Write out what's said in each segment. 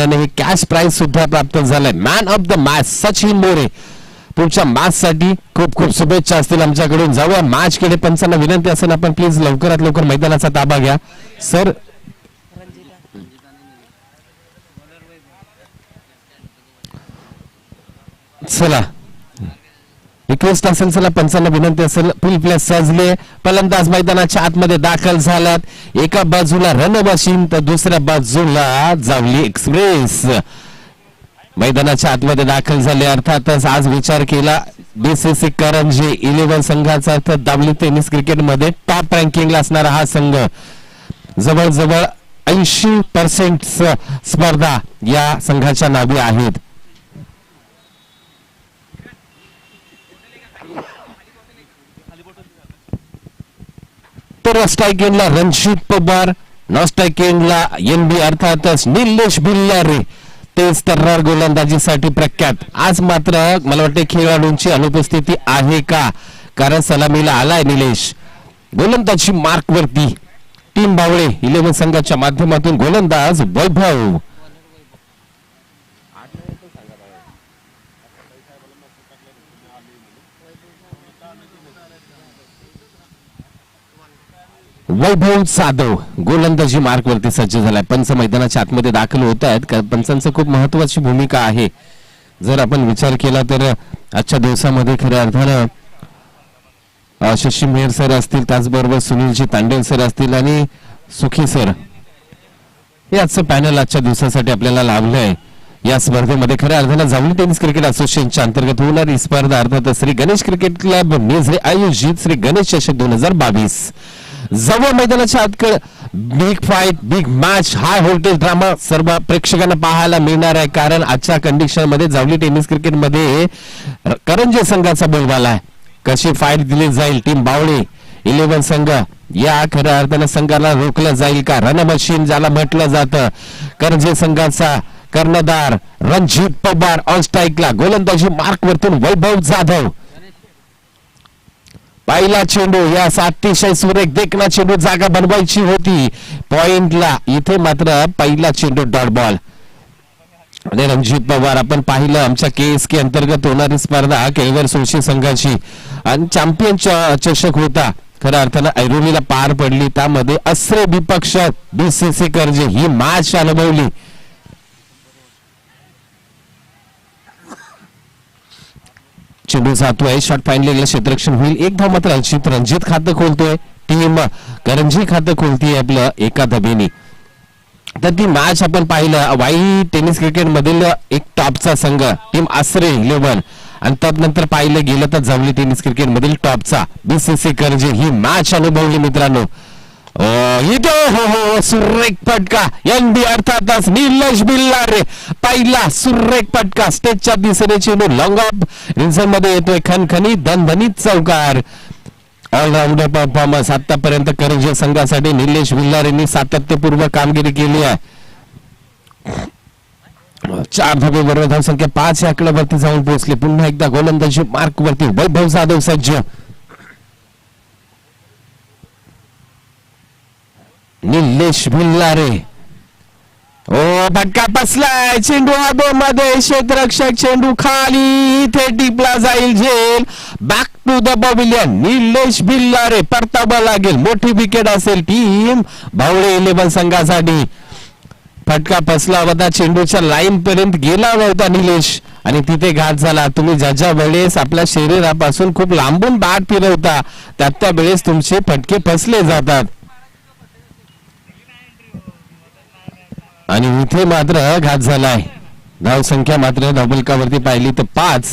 हे cash price सुद्धा प्राप्त झालंय. Man of the match Sachin More. पुढच्या मॅच साठी खूप खूप शुभेच्छा असतील आमच्याकडून. जाऊया मॅच कडे. पंचांना विनंती असेल आपण प्लीज लवकरात लवकर मैदानाचा ताबा घ्या सर. चला रिक्वेस्ट असेल, चला पंचांना विनंती असेल, फुल प्लेस सजले. फलंदाज मैदानाच्या आतमध्ये दाखल झालात. एका बाजूला रन मशीन तर दुसऱ्या बाजूला जावली एक्सप्रेस मैदानाच्या आतमध्ये दाखल झाले. अर्थातच आज विचार केला बीसीसी करंजी 11 संघाचा तर दाबली टेनिस क्रिकेट मध्ये टॉप रँकिंगला असणारा हा संघ. जवळजवळ 80% स्पर्धा या संघाच्या नावे आहेत. तर स्ट्राईक एंडला रणजित पवार, नॉन स्ट्राईक एंडला एनबी अर्थातच निलेश भिल्लारे तेच तर्रार गोलंदाजीसाठी प्रख्यात. आज मात्र मला वाटते खेळाडूंची अनुपस्थिती आहे का, कारण सलामीला आलाय निलेश. गोलंदाजी मार्क वरती टीम बावळे 11 संघाच्या माध्यमातून गोलंदाज वैभव. वैभव जाधव गोलंदाजी मार्क वरती सज्ज झालाय. पंच मैदानाच्या आतमध्ये दाखल होत आहेत. पंचांचं खूप महत्वाची भूमिका आहे. जर आपण विचार केला तर आजच्या दिवसामध्ये खऱ्या अर्थानं शशी मेहर सर असतील, त्याचबरोबर सुनीलजी तांडेल सर असतील आणि सुखी सर हे आजचं पॅनल आजच्या दिवसासाठी आपल्याला लाभलंय. या स्पर्धेमध्ये खऱ्या अर्थानं जावली टेनिस क्रिकेट असोसिएशनच्या अंतर्गत होणारी स्पर्धा अर्थात श्री गणेश क्रिकेट क्लब मेझरे आयोजित श्री गणेश चषक 2022 जवळ मैदानाच्या आतकडे big fight, big match, high voltage drama सर्व प्रेक्षकांना पाहायला मिळणार आहे. कारण आजच्या कंडिशन मध्ये जावली टेनिस क्रिकेट मध्ये करंजी संघाचा बोलबाला आहे. कशी फाईट दिली जाईल, टीम बावळे 11 संघ या खऱ्या अर्थानं संघाला रोखलं जाईल का. रन मशीन ज्याला म्हटलं जातं, करंजी संघाचा कर्णधार रणजित पवार ऑन स्ट्राईकला. गोलंदाजी मार्क वरतून वैभव जाधव. पहिला चेंडू या अतिशय सुरेख देखना चेंडू जागा बनवायची होती पॉइंटला. इथे मात्र पहिला चेंडू डॉट बॉल. आणि रणजित पवार आपण पाहिलं आमच्या केएसके अंतर्गत होणारी स्पर्धा केळवर सोळशी संघाची आणि चॅम्पियन चषक होता. खऱ्या अर्थानं ऐरोलीला पार पडली. त्यामध्ये अस्रे विपक्ष बीसीसी करंजी ही मॅच अनुभवली. चेंडू जातोय, शॉट फाईनल क्षेत्ररक्षण होईल. एक धाव मात्र रणजित खातं खोलतोय. टीम करंजी खातं खोलतीये आपलं एका धाबेने. तर ती मॅच आपण पाहिलं वाई टेनिस क्रिकेट मधील एक टॉपचा संघ टीम आसरे 11 आणि त्यानंतर पाहिलं गेलं तर जावली टेनिस क्रिकेट मधील टॉपचा बीसीसी करंजी ही मॅच अनुभवली मित्रांनो. इथे हो सुरेख फटका एनडी अर्थातच निलेश भिल्लारे. पहिला सुरेख फटका स्टेजच्या दिशेने चेंडू लॉंग ऑफ रिझन मध्ये येतोय. खणखणीत धनधनीत चौकार. ऑलराऊंडर परफॉर्मन्स आतापर्यंत करंजी संघासाठी निलेश भिल्लारेंनी सातत्यपूर्व कामगिरी केली आहे. 4 धाबे बरोबर धावसंख्या 5 या आकड्यावरती जाऊन पोहोचले. पुन्हा एकदा गोलंदाजी मार्क वरती वैभव जाधव सज्ज. निलेश भिल्लारे. फटका बसलाय. चेंडू हवेमध्ये, क्षेत्ररक्षक चेंडू खाली, इथे टिपला जाईल झेल. Back to the pavilion. Nilesh Bhillare परतावा लागेल. मोठी विकेट असेल टीम बावळे 11 संघासाठी. फटका फसला होता, चेंडूच्या लाईन पर्यंत गेला नव्हता निलेश आणि तिथे घात झाला. तुम्ही ज्या वेळेस आपल्या शरीरापासून खूप लांबून बॅट फिरवता त्या वेळेस तुमचे फटके फसले जातात. आणि इथे मात्र घात झालाय. धाव संख्या मात्र धावफलकावरती पाहिली तर 5.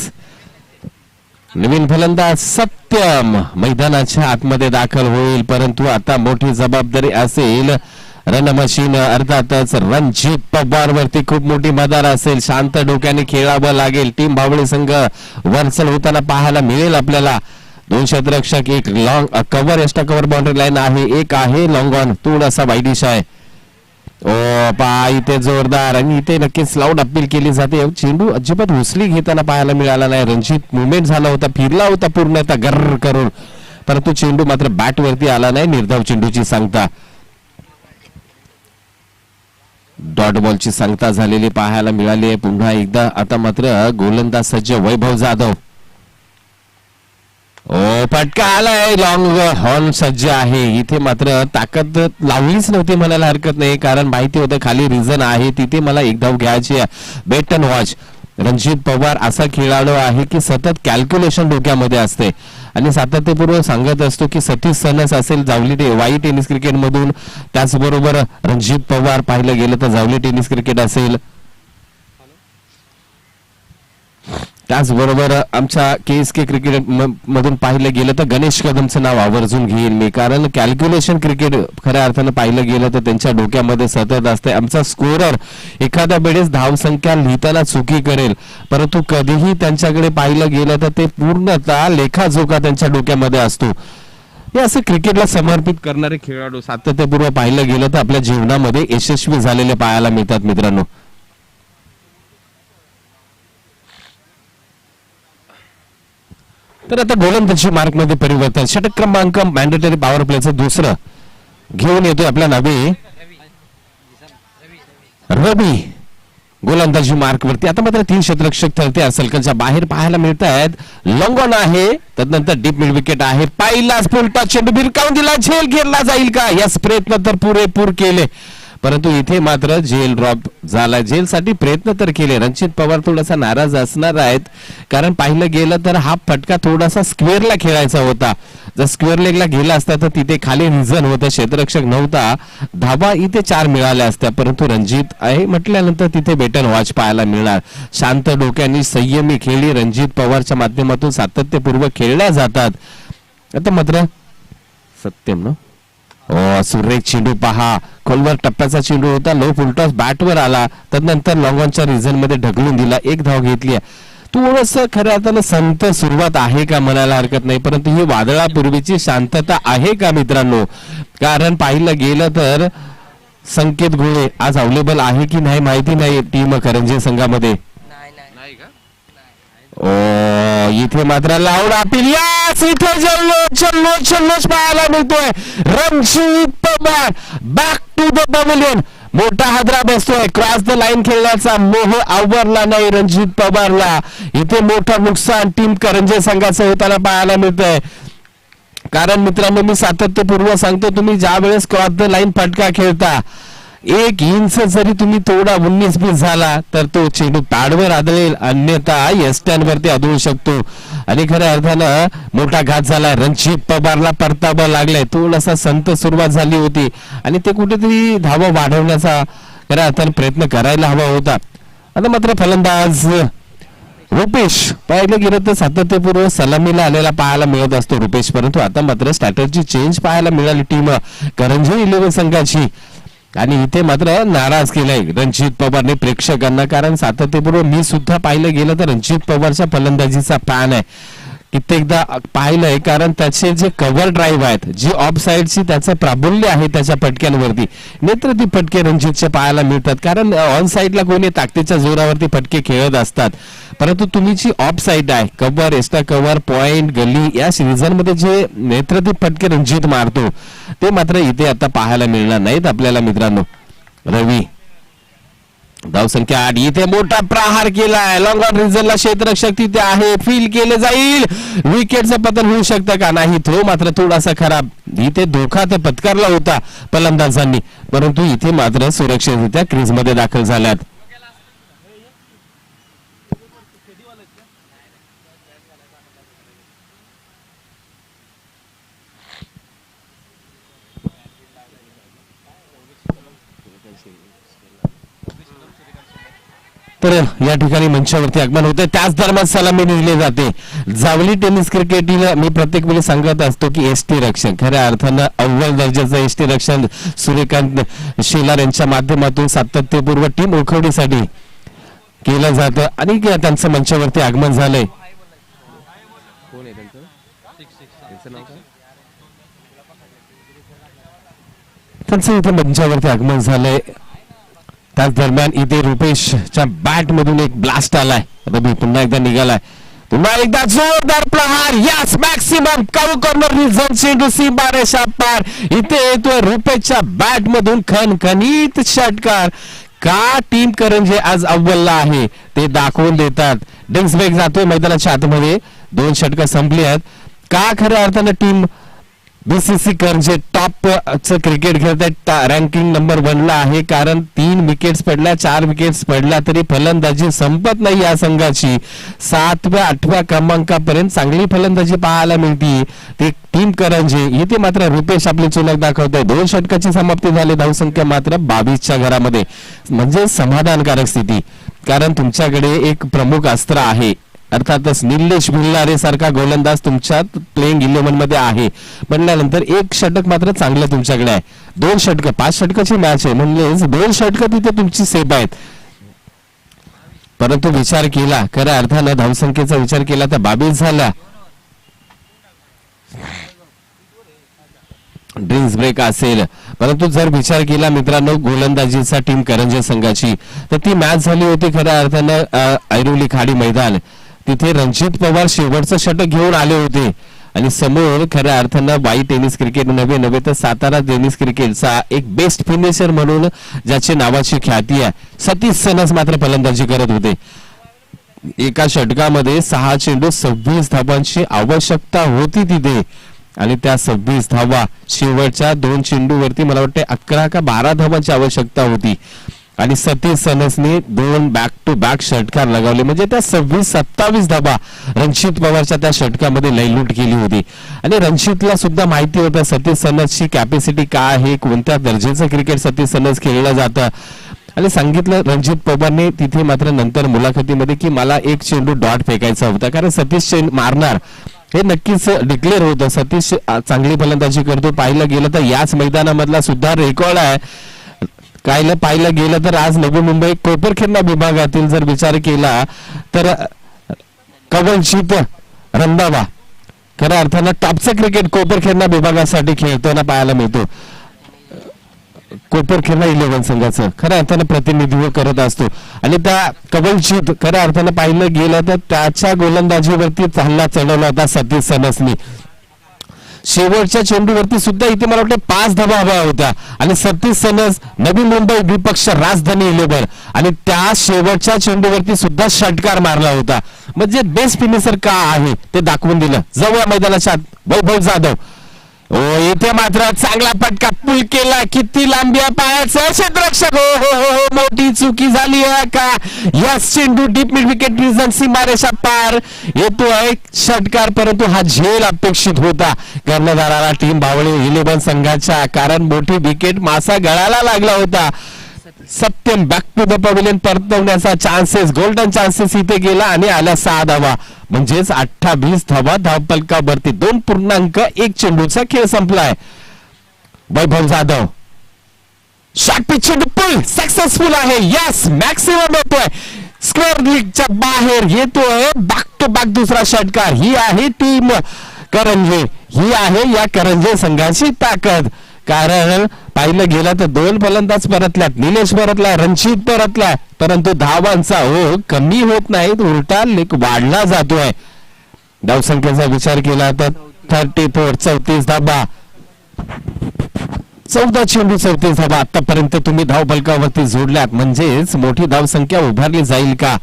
नवीन फलंदाज सत्यम मैदानाच्या आतमध्ये दाखल होईल. परंतु आता मोठी जबाबदारी असेल रन मशीन अर्थातच रणजित पवार वरती खूप मोठी मदार असेल. शांत डोक्याने खेळावं लागेल. टीम बावळे संघ वरचल होताना पाहायला मिळेल आपल्याला. 2 क्षेत्ररक्षक, एक long cover extra cover boundary line आहे, एक आहे लॉंग ऑन थोडासा वाईडिश आहे. इथे जोरदार आणि इथे नक्कीच लाऊड अपील केली जाते. चेंडू अजिबात उचली घेताना पाहायला मिळाला नाही. रणजित मुवमेंट झाला होता, फिरला होता पूर्णतः गर्र करून, परंतु चेंडू मात्र बॅट वरती आला नाही. निर्धाव चेंडूची सांगता. डॉट बॉलची सांगता झालेली पाहायला मिळाली आहे पुन्हा एकदा. आता मात्र गोलंदाज सज्ज वैभव जाधव. फटका आलाय, लॉंग हॉर्न सज्ज आहे. इथे मात्र ताकद लावलीच नव्हती म्हणायला हरकत नाही, कारण माहिती होतं खाली रिझन आहे, तिथे मला एक धाव घ्यायची आहे. बेट अँड वॉच. रणजित पवार असा खेळाडू आहे की सतत कॅल्क्युलेशन डोक्यामध्ये असते आणि सातत्यपूर्व सांगत असतो की सतीश सनस असेल जावली वाई टेनिस क्रिकेट मधून, त्याचबरोबर रणजित पवार पाहिलं गेलं तर जावली टेनिस क्रिकेट असेल, त्याचबरोबर आमच्या KSK क्रिकेट मधून पाहिलं गेलं तर गणेश कदमचं नाव आवर्जून घेईल मी, कारण कॅल्क्युलेशन क्रिकेट खऱ्या अर्थानं पाहिलं गेलं तर त्यांच्या डोक्यामध्ये सतत असते. आमचा स्कोरर एखाद्या वेळेस धावसंख्या लिहिताना चुकी करेल, परंतु कधीही त्यांच्याकडे पाहिलं गेलं तर ते पूर्णतः लेखाजोखा त्यांच्या डोक्यामध्ये असतो. हे असे क्रिकेटला समर्पित करणारे खेळाडू सातत्यपूर्व पाहिलं गेलं तर आपल्या जीवनामध्ये यशस्वी झालेले पाहायला मिळतात मित्रांनो. तर आता गोलंदाजी मार्क मध्ये परिवर्तन. षटक क्रमांक मॅन्डेटरी पॉवर प्लेचं दुसरं घेऊन येतोय आपल्या नावे रवी गोलंदाजी मार्क वरती. आता मात्र 3 क्षेत्ररक्षक ठरते सर्कलच्या बाहेर पाहायला मिळत आहेत. लॉंग ऑन आहे, त्यानंतर डीप मिड विकेट आहे. पहिलाच फुलटा चेंडू भिरकावून दिला, झेल घेरला जाईल का, याच प्रयत्न तर पुरेपूर केले, परंतु इथे मात्र झेल ड्रॉप झाला. झेलसाठी प्रयत्न तर केले. रणजित पवार थोडासा नाराज असणार आहेत, कारण पाहिलं गेलं तर हा फटका थोडासा स्क्वेअरला खेळायचा होता. जर स्क्वेअर लेगला गेला असता तर तिथे खाली रिझन होतं, क्षेत्ररक्षक नव्हता, धावा इथे 4 मिळाल्या असत्या, परंतु रणजित आहे म्हटल्यानंतर तिथे बेटन वॉच पाहायला मिळणार. शांत डोक्याने संयमी खेळी रणजित पवारच्या माध्यमातून सातत्यपूर्वक खेळल्या जातात. आता मात्र सत्यम ना सुरेख चेंडू पहा, खोलवर टप्प्याचा चेंडू होता, लो फुलटॉस बॅटवर आला, त्यानंतर लॉंगॉनच्या रिझन मध्ये ढकलून दिला, एक धाव घेतली. थोडस खऱ्या अर्थानं संत सुरुवात आहे का म्हणायला हरकत नाही, परंतु ही वादळापूर्वीची शांतता आहे का मित्रांनो, कारण पाहिलं गेलं तर संकेत गुळे आज अवेलेबल आहे की नाही माहिती नाही टीम करंजी संघामध्ये. इथे मात्र लावून अपील, यास इथे जल्लोष पाहायला मिळतोय. Ranjit Pawar back to the pavilion. मोठा हादरा बसतोय. क्रॉस द लाईन खेळण्याचा मोह आवरला नाही रणजित पवारला. इथे मोठं नुकसान टीम करंजी संघाचं होताना पाहायला मिळतंय, कारण मित्रांनो मी सातत्यपूर्व सांगतो, तुम्ही ज्या वेळेस क्रॉस द लाईन फटका खेळता 1 इंच जरी तुम्ही थोडा 19-20 झाला तर तो चेंडू पॅडवर आदळेल, अन्यथा यस्टॅनवरती आदळू शकतो. आणि खऱ्या अर्थानं मोठा घात झाला. रणजित पवारला परतावा लागलाय. थोडासा संत सुरुवात झाली होती आणि ते कुठेतरी धावा वाढवण्याचा खऱ्या अर्थानं प्रयत्न करायला हवा होता. आता मात्र फलंदाज रुपेश पाहिलं गेलं तर सातत्यपूर्व सलामीला आलेला पाहायला मिळत असतो रुपेश, परंतु आता मात्र स्ट्रॅटेजी चेंज पाहायला मिळाली टीम करंजी 11 संघाची, आणि इथे मात्र नाराज केलाय रणजित पवारने प्रेक्षकांना, कारण सातत्यपूर्व मी सुद्धा पाहिलं गेलं तर रणजित पवारच्या फलंदाजीचा फॅन आहे, कित्येकदा पाहिलंय, कारण त्याचे जे कव्हर ड्राईव्ह आहेत, जी ऑफ साईडची त्याचं प्राबल्य आहे त्याच्या फटक्यांवरती, नेत्रती फटके रणजितचे पाहायला मिळतात, कारण ऑन साईडला कोणी ताकदीच्या जोरावरती फटके खेळत असतात, परंतु तुम्ही जी ऑफ साईड आहे, कव्हर, एक्स्ट्रा कव्हर, पॉइंट, गली या सीझन मध्ये जे नेत्रती फटके रणजित मारतो ते मात्र इथे आता पाहायला मिळणार नाहीत आपल्याला मित्रांनो. रवी धावसंख्या 8. इथे मोठा प्रहार केलाय. लॉंग ऑन रिझनला क्षेत्ररक्षक तिथे आहे, फील केले जाईल, विकेटचं पतन होऊ शकतं का, नाही, थ्रो मात्र थोडासा खराब. इथे धोका तर पत्करला होता फलंदाजांनी, परंतु इथे मात्र सुरक्षितरित्या क्रीज मध्ये दाखल झाल्यात. तर या ठिकाणी मंचावरती आगमन होते, त्याच दरम्यान सलामी दिली जाते. जावली टेनिस क्रिकेटला मी प्रत्येक वेळी सांगत असतो की एसटी रक्षक, खऱ्या अर्थानं अव्वल दर्जाचं एसटी रक्षण सूर्यकांत शेलार यांच्या माध्यमातून सातत्यपूर्व टीम ओळखवण्यासाठी केलं जातं, आणि त्यांचं मंचावरती आगमन झालंय. त्यांचं इथे मंचावरती आगमन झालंय. त्याच दरम्यान इथे रुपेशच्या बॅट मधून एक ब्लास्ट आलाय. रवी पुन्हा एकदा निघालाय, पुन्हा एकदा जोरदार प्रहार, यस मॅक्सिमम कव कॉर्नर रिझन चेंडू सीमारेषा पार. इथे येतोय रुपेशच्या बॅट मधून खणखणीत षटकार. का टीम करंजे आज अव्वलला आहे ते दाखवून देतात. ड्रिंक्स ब्रेक जातोय मैदानाच्या आतमध्ये, 2 षटकं संपली आहेत. का खऱ्या अर्थानं टीम बीसीसी करंजे टॉप च क्रिकेट खेळत रँकिंग नंबर 1 ला आहे? कारण 3 विकेट्स पडल्या, 4 विकेट्स पडल्या तरी फलंदाजी संपत नाही या संघाची. 7व्या 8व्या क्रमांकापर्यंत चांगली फलंदाजी पाहायला मिळते ती टीम करंजे. इथे मात्र रुपेश आपली चुलक दाखवतोय. 2 षटकाची समाप्ती झाली, धावसंख्या मात्र 22च्या घरामध्ये, म्हणजे समाधानकारक स्थिती. कारण तुमच्याकडे एक प्रमुख अस्त्र आहे, अर्थातच निलेश भिल्लारे सारखा गोलंदाज तुमच्या प्लेइंग 11 मध्ये आहे. म्हणल्यानंतर 1 षटक मात्र चांगलं तुमच्याकडे आहे. 2 षटकं, 5 षटकाची मॅच आहे, म्हणजेच 2 षटकं तिथे तुमची सेफ आहेत. परंतु विचार केला, खऱ्या अर्थानं धावसंख्येचा विचार केला तर 22 झाला. ड्रिंक्स ब्रेक असेल, परंतु जर विचार केला मित्रांनो गोलंदाजीचा टीम करंजे संघाची, तर ती मॅच झाली होती खऱ्या अर्थानं ऐरोली खाडी मैदान. तिथे रणजित पवार शेवटचं षटक घेऊन आले होते आणि समोर खऱ्या अर्थानं वाई टेनिस क्रिकेट नव्हे तर सातारा टेनिस क्रिकेटचा एक बेस्ट फिनिशर म्हणून ज्याची नावाची ख्याती आहे, सतीश सनस मात्र फलंदाजी करत होते. एका षटकामध्ये 6 चेंडू 26 धावांची आवश्यकता होती तिथे आणि त्या 26 धावा शेवटच्या 2 चेंडूवरती मला वाटते 11 का 12 धावांची आवश्यकता होती आणि Satish Sansane 2 back to back षटकार लगावले. म्हणजे त्या 26-27 धावा रणजित पवारच्या त्या षटकामध्ये लयलूट केली होती. आणि रणजितला सुद्धा माहिती होतं सतीश सनसची कॅपॅसिटी काय आहे, कोणत्या दर्जाचं क्रिकेट सतीश सनस खेळलं जातं. आणि सांगितलं रणजित पवारने तिथे मात्र नंतर मुलाखतीमध्ये की मला 1 चेंडू डॉट फेकायचा होता, कारण सतीश मारणार हे नक्कीच डिक्लेअर होतं. सतीश चांगली फलंदाजी करतो. पाहिलं गेलं तर याच मैदानामधला सुद्धा रेकॉर्ड आहे. पाहिलं गेलं तर आज नवी मुंबई कोपरखेरणा विभागातील जर विचार केला तर कवलजीत रंधावा खऱ्या अर्थानं टॉपचं क्रिकेट कोपरखेरणा विभागासाठी खेळताना पाहायला मिळतो. कोपरखेरणा 11 संघाचं खऱ्या अर्थानं प्रतिनिधित्व करत असतो आणि त्या कवलजीत खऱ्या अर्थानं पाहिलं गेलं तर त्याच्या गोलंदाजीवरती हल्ला चढवला होता सतीश सनसनी. शेवटच्या चेंडूवरती सुद्धा इथे मला वाटतं 5 धावा हव्या होत्या आणि सतीश सनस नवी मुंबई विपक्ष राजधानी 11 आणि त्या शेवटच्या चेंडूवरती सुद्धा षटकार मारला होता. म्हणजे बेस्ट फिनिशर का आहे ते दाखवून दिलं. जवळ मैदानाच्या वैभव जाधव इथे मात्र चांगला फटका पुल केला. किती लांबी पायाचं क्षेत्ररक्षक, हो मोठी चुकी झाली का. यस चेंडू डीप मिड विकेट रिजन सीमारेषा पार येतोय षटकार, परंतु हा झेल अपेक्षित होता कर्णधाराला टीम बावळे 11 संघाच्या, कारण मोठी विकेट मासा गळाला लागला होता. Satyam back to the pavilion परतवण्याचा चान्सेस, गोल्डन चान्सेस इथे गेला आणि आल्या 6 धावा, म्हणजेच 28 धावा धावफलकावरती. 2.1 चेंडूचा खेळ संपलाय. वैभव जाधव शॉट पिच पुल सक्सेसफुल आहे. यस मॅक्सिमम येतोय, स्क्वेअर लीगच्या बाहेर येतोय. बॅक टू बॅक दुसरा षटकार. ही आहे टीम करंजे, ही आहे या करंजे संघाची ताकद. कारण पाहिलं गेलं तर 2 फलंदाज परतल्यात, निलेश परतलाय, रणजित परतलाय, परंतु धावांचा कमी होत नाही, उलटा लेख वाढला जातोय. धावसंख्येचा विचार केला तर 34 धावा, 14 चेंडू 34 धावा आतापर्यंत तुम्ही धावफलकावरती जोडल्यात, म्हणजेच मोठी धावसंख्या उभारली जाईल का.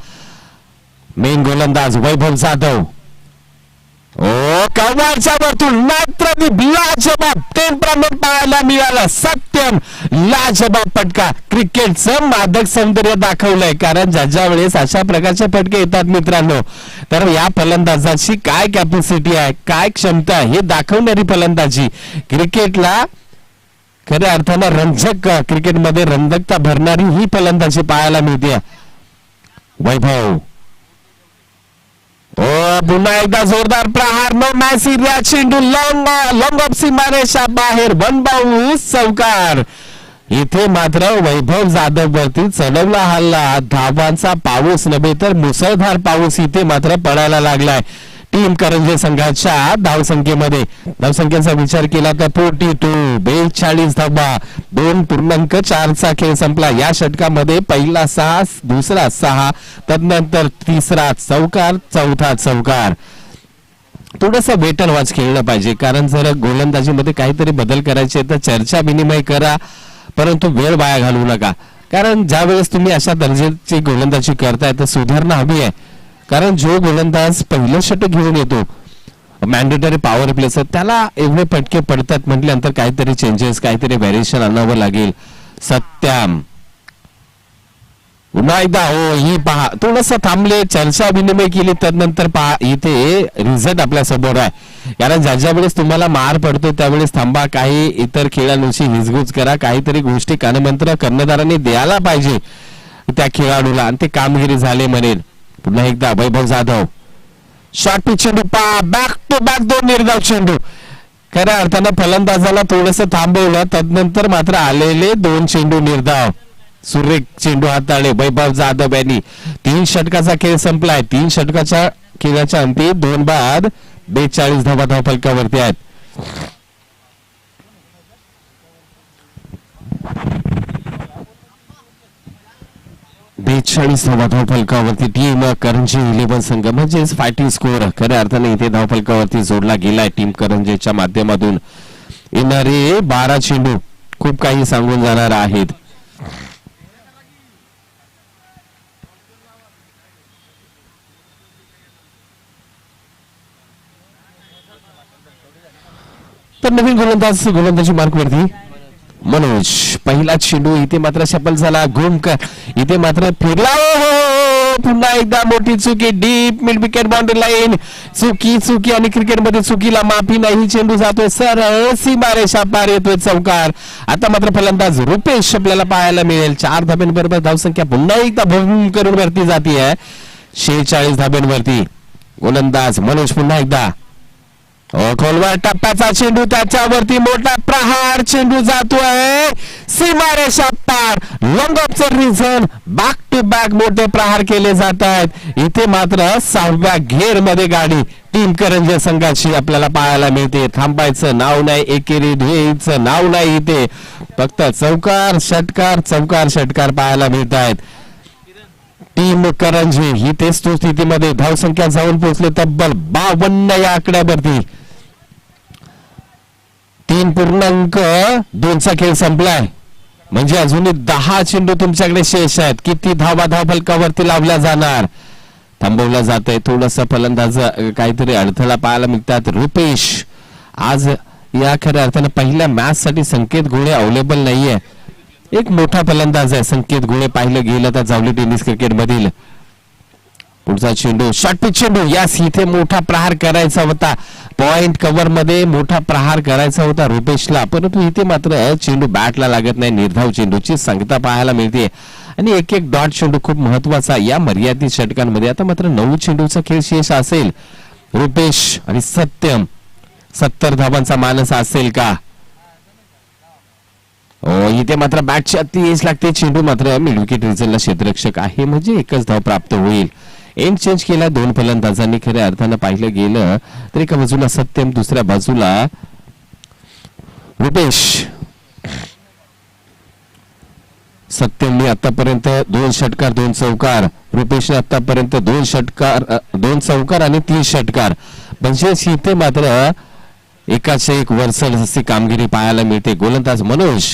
मेन गोलंदाज वैभव जाधव कव्वाच्या वरतून मात्र लाजबाब टेम्परामेंट पाहायला मिळालं. सत्यम लाजबाब फटका, क्रिकेटचं मादक सौंदर्य दाखवलंय. कारण ज्या वेळेस अशा प्रकारचे फटके येतात मित्रांनो, तर या फलंदाजाची काय कॅपॅसिटी आहे, काय क्षमता आहे हे दाखवणारी फलंदाजी. क्रिकेटला खऱ्या अर्थानं रंजक, क्रिकेटमध्ये रंजकता भरणारी ही फलंदाजी पाहायला मिळते. वैभव पुन्हा एकदा जोरदार प्रहार, नो मॅसी या चेंडू लॉंग ऑफ सीमारेषा बाहेर, 1 बाउंस चौकार. इथे मात्र वैभव जाधव वरती चढवला हल्ला. धावांचा पाऊस नव्हे तर मुसळधार पाऊस इथे मात्र पडायला लागलाय टीम करंजे संघाच्या धावसंख्येमध्ये. धावसंख्येचा विचार केला तर 42 धावा, 2.4चा खेळ संपला. या षटकामध्ये पहिला 6, दुसरा 6, तदनंतर तिसरा चौकार, चौथा चौकार. थोडस वेट अँड वॉच खेळलं पाहिजे, कारण जर गोलंदाजीमध्ये काहीतरी बदल करायचे तर चर्चा विनिमय करा, परंतु वेळ वाया घालवू नका. कारण ज्या वेळेस तुम्ही अशा दर्जाची गोलंदाजी करताय तर सुधारणा हवी आहे. कारण जो गोलंदाज पहिलं षटक घेऊन येतो मॅन्डेटरी पॉवर प्लेचं त्याला एवढे फटके पडतात म्हटल्यानंतर काहीतरी चेंजेस काहीतरी व्हेरिएशन आणावं लागेल. सत्यम पुन्हा एकदा हो ही पहा थोडस थांबले चर्चा विनिमय केली त्यानंतर पहा इथे रिझल्ट आपल्या समोर आहे. कारण ज्या वेळेस तुम्हाला मार पडतो त्यावेळेस थांबा काही इतर खेळाडूंची हिजगुज करा काहीतरी गोष्टी कानमंत्र कर्णधारांनी द्यायला पाहिजे त्या खेळाडूला आणि ते कामगिरी झाले म्हणेल. पुन्हा एकदा वैभव जाधव शॉर्ट पिच चेंडू पहा बॅक टू बॅक 2 निर्धाव चेंडू. खऱ्या अर्थानं फलंदाजाला थोडस थांबवलं त्यानंतर मात्र आलेले 2 चेंडू निर्धाव. सुरेख चेंडू हाताळले वैभव जाधव यांनी. 3 षटकाचा खेळ संपलाय. 3 षटकाच्या खेळाच्या अंती 2 बाद 42 धावा धावफलकावरती आहेत. धावा धावफलकावरती टीम करंजी 11 संघ म्हणजेच फायटिंग स्कोअर खऱ्या अर्थाने इथे धावफलकावरती जोडला गेलाय. टीम करंजीच्या माध्यमातून येणारे 12 चेंडू खूप काही सांगून जाणार आहेत. तर नवीन गोलंदाजी मार्कवरती मनोज पहिला चेंडू इथे मात्र सफल झाला. घुमकर इथे मात्र फिरला. पुन्हा एकदा मोठी चुकी deep mid wicket boundary line चुकी आणि क्रिकेटमध्ये चुकीला माफी नाही. चेंडू जातोय सरळ सीमारेषा पार येतोय चौकार. आता मात्र फलंदाज रुपेश आपल्याला पाहायला मिळेल. 4 धाब्यांबरोबर धावसंख्या पुन्हा एकदा भरून करून वरती जाती आहे 46 धाब्यांवरती. गोलंदाज मनोज पुन्हा एकदा खोलवर टप्प्याचा चेंडू त्याच्यावरती मोठा प्रहार चेंडू जातोय सीमारेषा पार. लॉंग ऑफचं रिझन बॅक टू बॅक मोठे प्रहार केले जात आहेत. इथे मात्र 6व्या घेर मध्ये गाडी टीम करंजी संघाची आपल्याला पाहायला मिळते. थांबायचं नाव नाही एकेरी ध्येयचं नाव नाही इथे फक्त चौकार षटकार पाहायला मिळत आहेत. टीम करंजी ही तेच स्थितीमध्ये धावसंख्या जाऊन पोहोचले तब्बल 52 या आकड्यावरती. 3.2चा खेळ संपलाय म्हणजे अजूनही 10 चेंडू तुमच्याकडे शेष आहेत. किती धावा धावफलकावरती लावल्या जाणार थांबवलं जात आहे. थोडस फलंदाज काहीतरी अडथळा पाहायला मिळतात. रुपेश आज या खऱ्या अर्थानं पहिल्या मॅच साठी संकेत घोळे अवेलेबल नाहीये. एक मोठा फलंदाज आहे संकेत घोळे पाहिलं गेलं तर जावली टेनिस क्रिकेट मधील. पुढचा चेंडू शॉर्ट पिच चेंडू यास इथे मोठा प्रहार करायचा होता. पॉइंट कव्हर मध्ये मोठा प्रहार करायचा होता रुपेशला परंतु इथे मात्र चेंडू बॅटला लागत नाही. निर्धाव चेंडूची संगता पाहायला मिळते आणि एक डॉट चेंडू खूप महत्वाचा या मर्यादित षटकांमध्ये. आता मात्र 9 चेंडूचा खेळ शेष असेल. रुपेश आणि सत्यम 70 धावांचा मानस असेल का. इथे मात्र बॅटची अति एज लागते. चेंडू मात्र मिड विकेट रिझनला क्षेत्ररक्षक आहे म्हणजे एकच धाव प्राप्त होईल. एंड चेंज केला 2 फलंदाजांनी. खऱ्या अर्थानं पाहिलं गेलं तर एका बाजूला सत्यम दुसऱ्या बाजूला रुपेश. सत्यमने आतापर्यंत 2 षटकार 2 चौकार. रुपेशने आतापर्यंत 2 षटकार 2 चौकार आणि 3 षटकार म्हणजे इथे मात्र एकाच एक वरचढ अशी कामगिरी पाहायला मिळते. गोलंदाज मनोज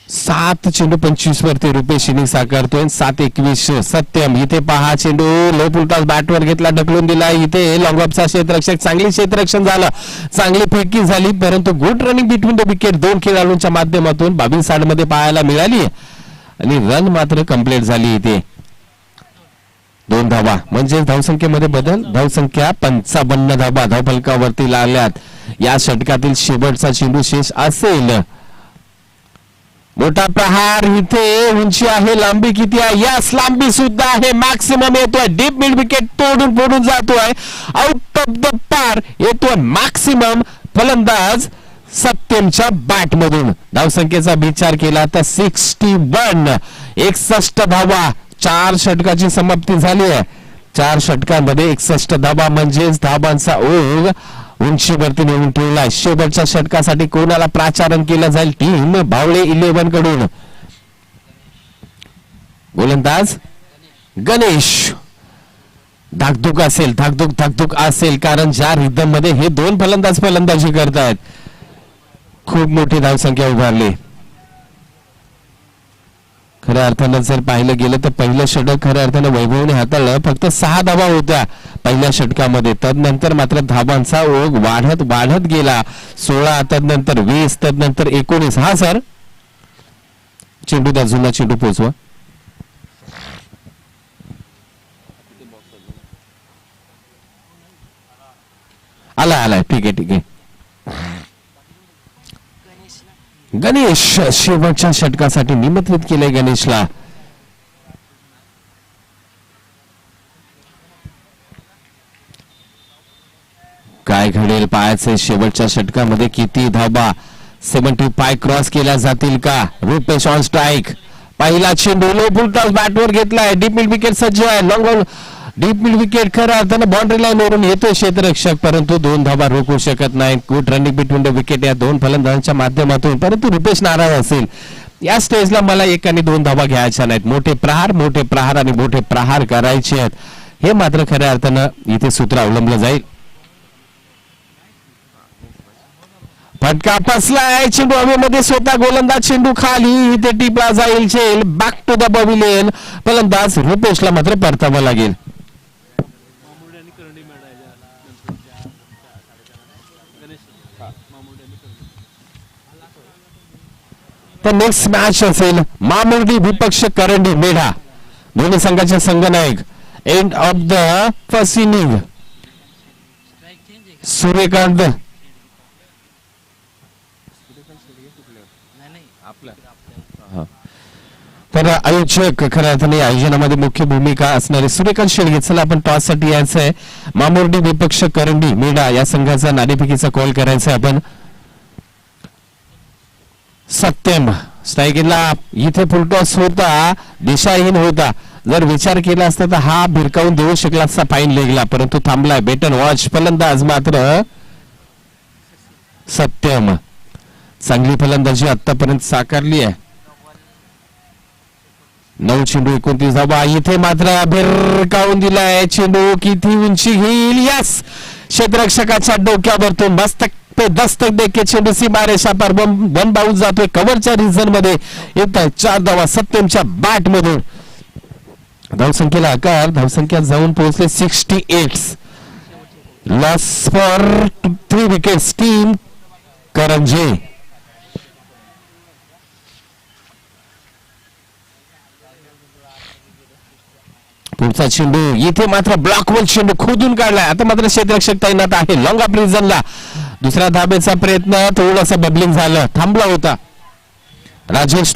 7 चेंडू 25 वरती रुपेश इनिंग साकारतोय. 7-21 सत्यम. इथे पहा चेंडू लो पुलटास बॅटवर घेतला ढकलून दिला. इथे लॉंग ऑफचा क्षेत्ररक्षक चांगली क्षेत्ररक्षण झालं चांगली फेकी झाली परंतु good running between the wicket 2 खेळाडूंच्या माध्यमातून 22 मध्ये पाहायला मिळाली आणि रन मात्र कंप्लीट झाली. इथे 2 धावा म्हणजे धावसंख्येमध्ये बदल. धावसंख्या 55 धावा धावफलकावरती लागल्यात. या षटकातील शेवटचा चेंडू शेष असेल. मोठा प्रहार इथे उंची आहे लांबी किती आहे यास लांबी सुद्धा आहे. मॅक्सिमम येतोय डीप मिड विकेट तोडून फोडून जातोय. आउट ऑफ द पार येतोय मॅक्सिमम. फलंदाज सत्यमच्या बॅट मधून धावसंख्येचा विचार केला तर 61 धावा. 4 षटकाची समाप्ती झाली आहे. 4 षटकांमध्ये 61 धावा म्हणजेच धावांचा ओघ उंचीवरती नेऊन ठेवलाय. शेवटच्या षटकासाठी कोणाला प्राचारण केलं जाईल टीम भावळे 11 कडून. गोलंदाज गणेश. धाकधूक असेल कारण ज्या रिदम मध्ये हे 2 फलंदाज फलंदाजी करतायत खूप मोठी धावसंख्या उभारली. खऱ्या अर्थानं जर पाहिलं गेलं तर पहिलं षटक खऱ्या अर्थानं वैभवने हाताळलं. फक्त 6 धावा होत्या पहिल्या षटकामध्ये. तदनंतर मात्र धावांचा ओघ वाढत वाढत गेला. 16, तदनंतर 20, तदनंतर 19. हा सर, चेंडू बाजूला, चेंडू पोचवा. आलाय, ठीक आहे. गणेश शेवटच्या षटकासाठी निमंत्रित केलंय गणेशला. काय घडेल पाहायचंय शेवटच्या षटकामध्ये. किती धाबा 75 क्रॉस केल्या जातील का? Rupesh on strike. पहिला चेंडू लो फुलटॉस बॅटवर घेतलाय. डीप मिड विकेट सज्ज आहे. लॉंग डीप मिड विकेट खरं अर्थानं बाउंड्री लाईन वरून येतोय क्षेत्ररक्षक, परंतु 2 धाबा रोखू शकत नाही. Good running between the wicket या 2 फलंदाजांच्या माध्यमातून, परंतु रुपेश नाराज असेल. या स्टेजला मला 1 आणि 2 धाबा घ्यायच्या नाहीत. मोठे प्रहार आणि मोठे प्रहार करायचे आहेत. हे मात्र खऱ्या अर्थानं इथे सूत्र अवलंबलं जाईल. फटका फसलाय. चेंडू हवेमध्ये, स्वतः गोलंदाज चेंडू खाली. इथे टिपला जाईल झेल. Back to the pavilion. फलंदाज रुपेशला मात्र परतावं लागेल. तर नेक्स्ट मॅच असेल मामुर्डी विपक्ष करंडी मेढा. दोन्ही संघाचे संघनायक. End of the first inning Suryakant तर आयोजक खऱ्या अर्थाने आयोजनामध्ये मुख्य भूमिका असणारे सूर्यकांत शेळगे. चला आपण टॉस साठी यायचं आहे. मामुर्डी विपक्ष करंडी मेढा या संघाचा नाणेफेकीचा कॉल करायचा आहे आपण. सत्यम स्ट्राईकला. इथे फुलटॉस होता, दिशाहीन होता. जर विचार केला असता तर हा भिरकावून देऊ शकला असता फाईन लेगला, परंतु थांबलाय. बेटन वॉच. फलंदाज मात्र सत्यम. चांगली फलंदाजी आतापर्यंत साकारली आहे. 9 चेंडू 29 धावा. इथे मात्र भिरकावून दिलाय. चेंडू किती उंची घेईल. यस, क्षेत्ररक्षकाच्या डोक्यावरतून मस्तक पे दस्तक देके चेंडू सीमा रेषा पर वन बाउंस जातोय. कव्हरच्या रिझन मध्ये येत आहे 4 धावा सत्यमच्या बॅट मधून. धावसंख्येला आकार. धावसंख्या जाऊन पोहोचले 68. Loss for 3 wickets team Karanje. पुढचा चेंडू इथे मात्र ब्लॉकवर चेंडू खोदून काढलाय. आता मात्र क्षेत्ररक्षक तैनात आहे लॉंग ऑफ रिझनला. दुसऱ्या धाब्याचा प्रयत्न थोडासा बबलिंग झालं. थांबला होता राजेश.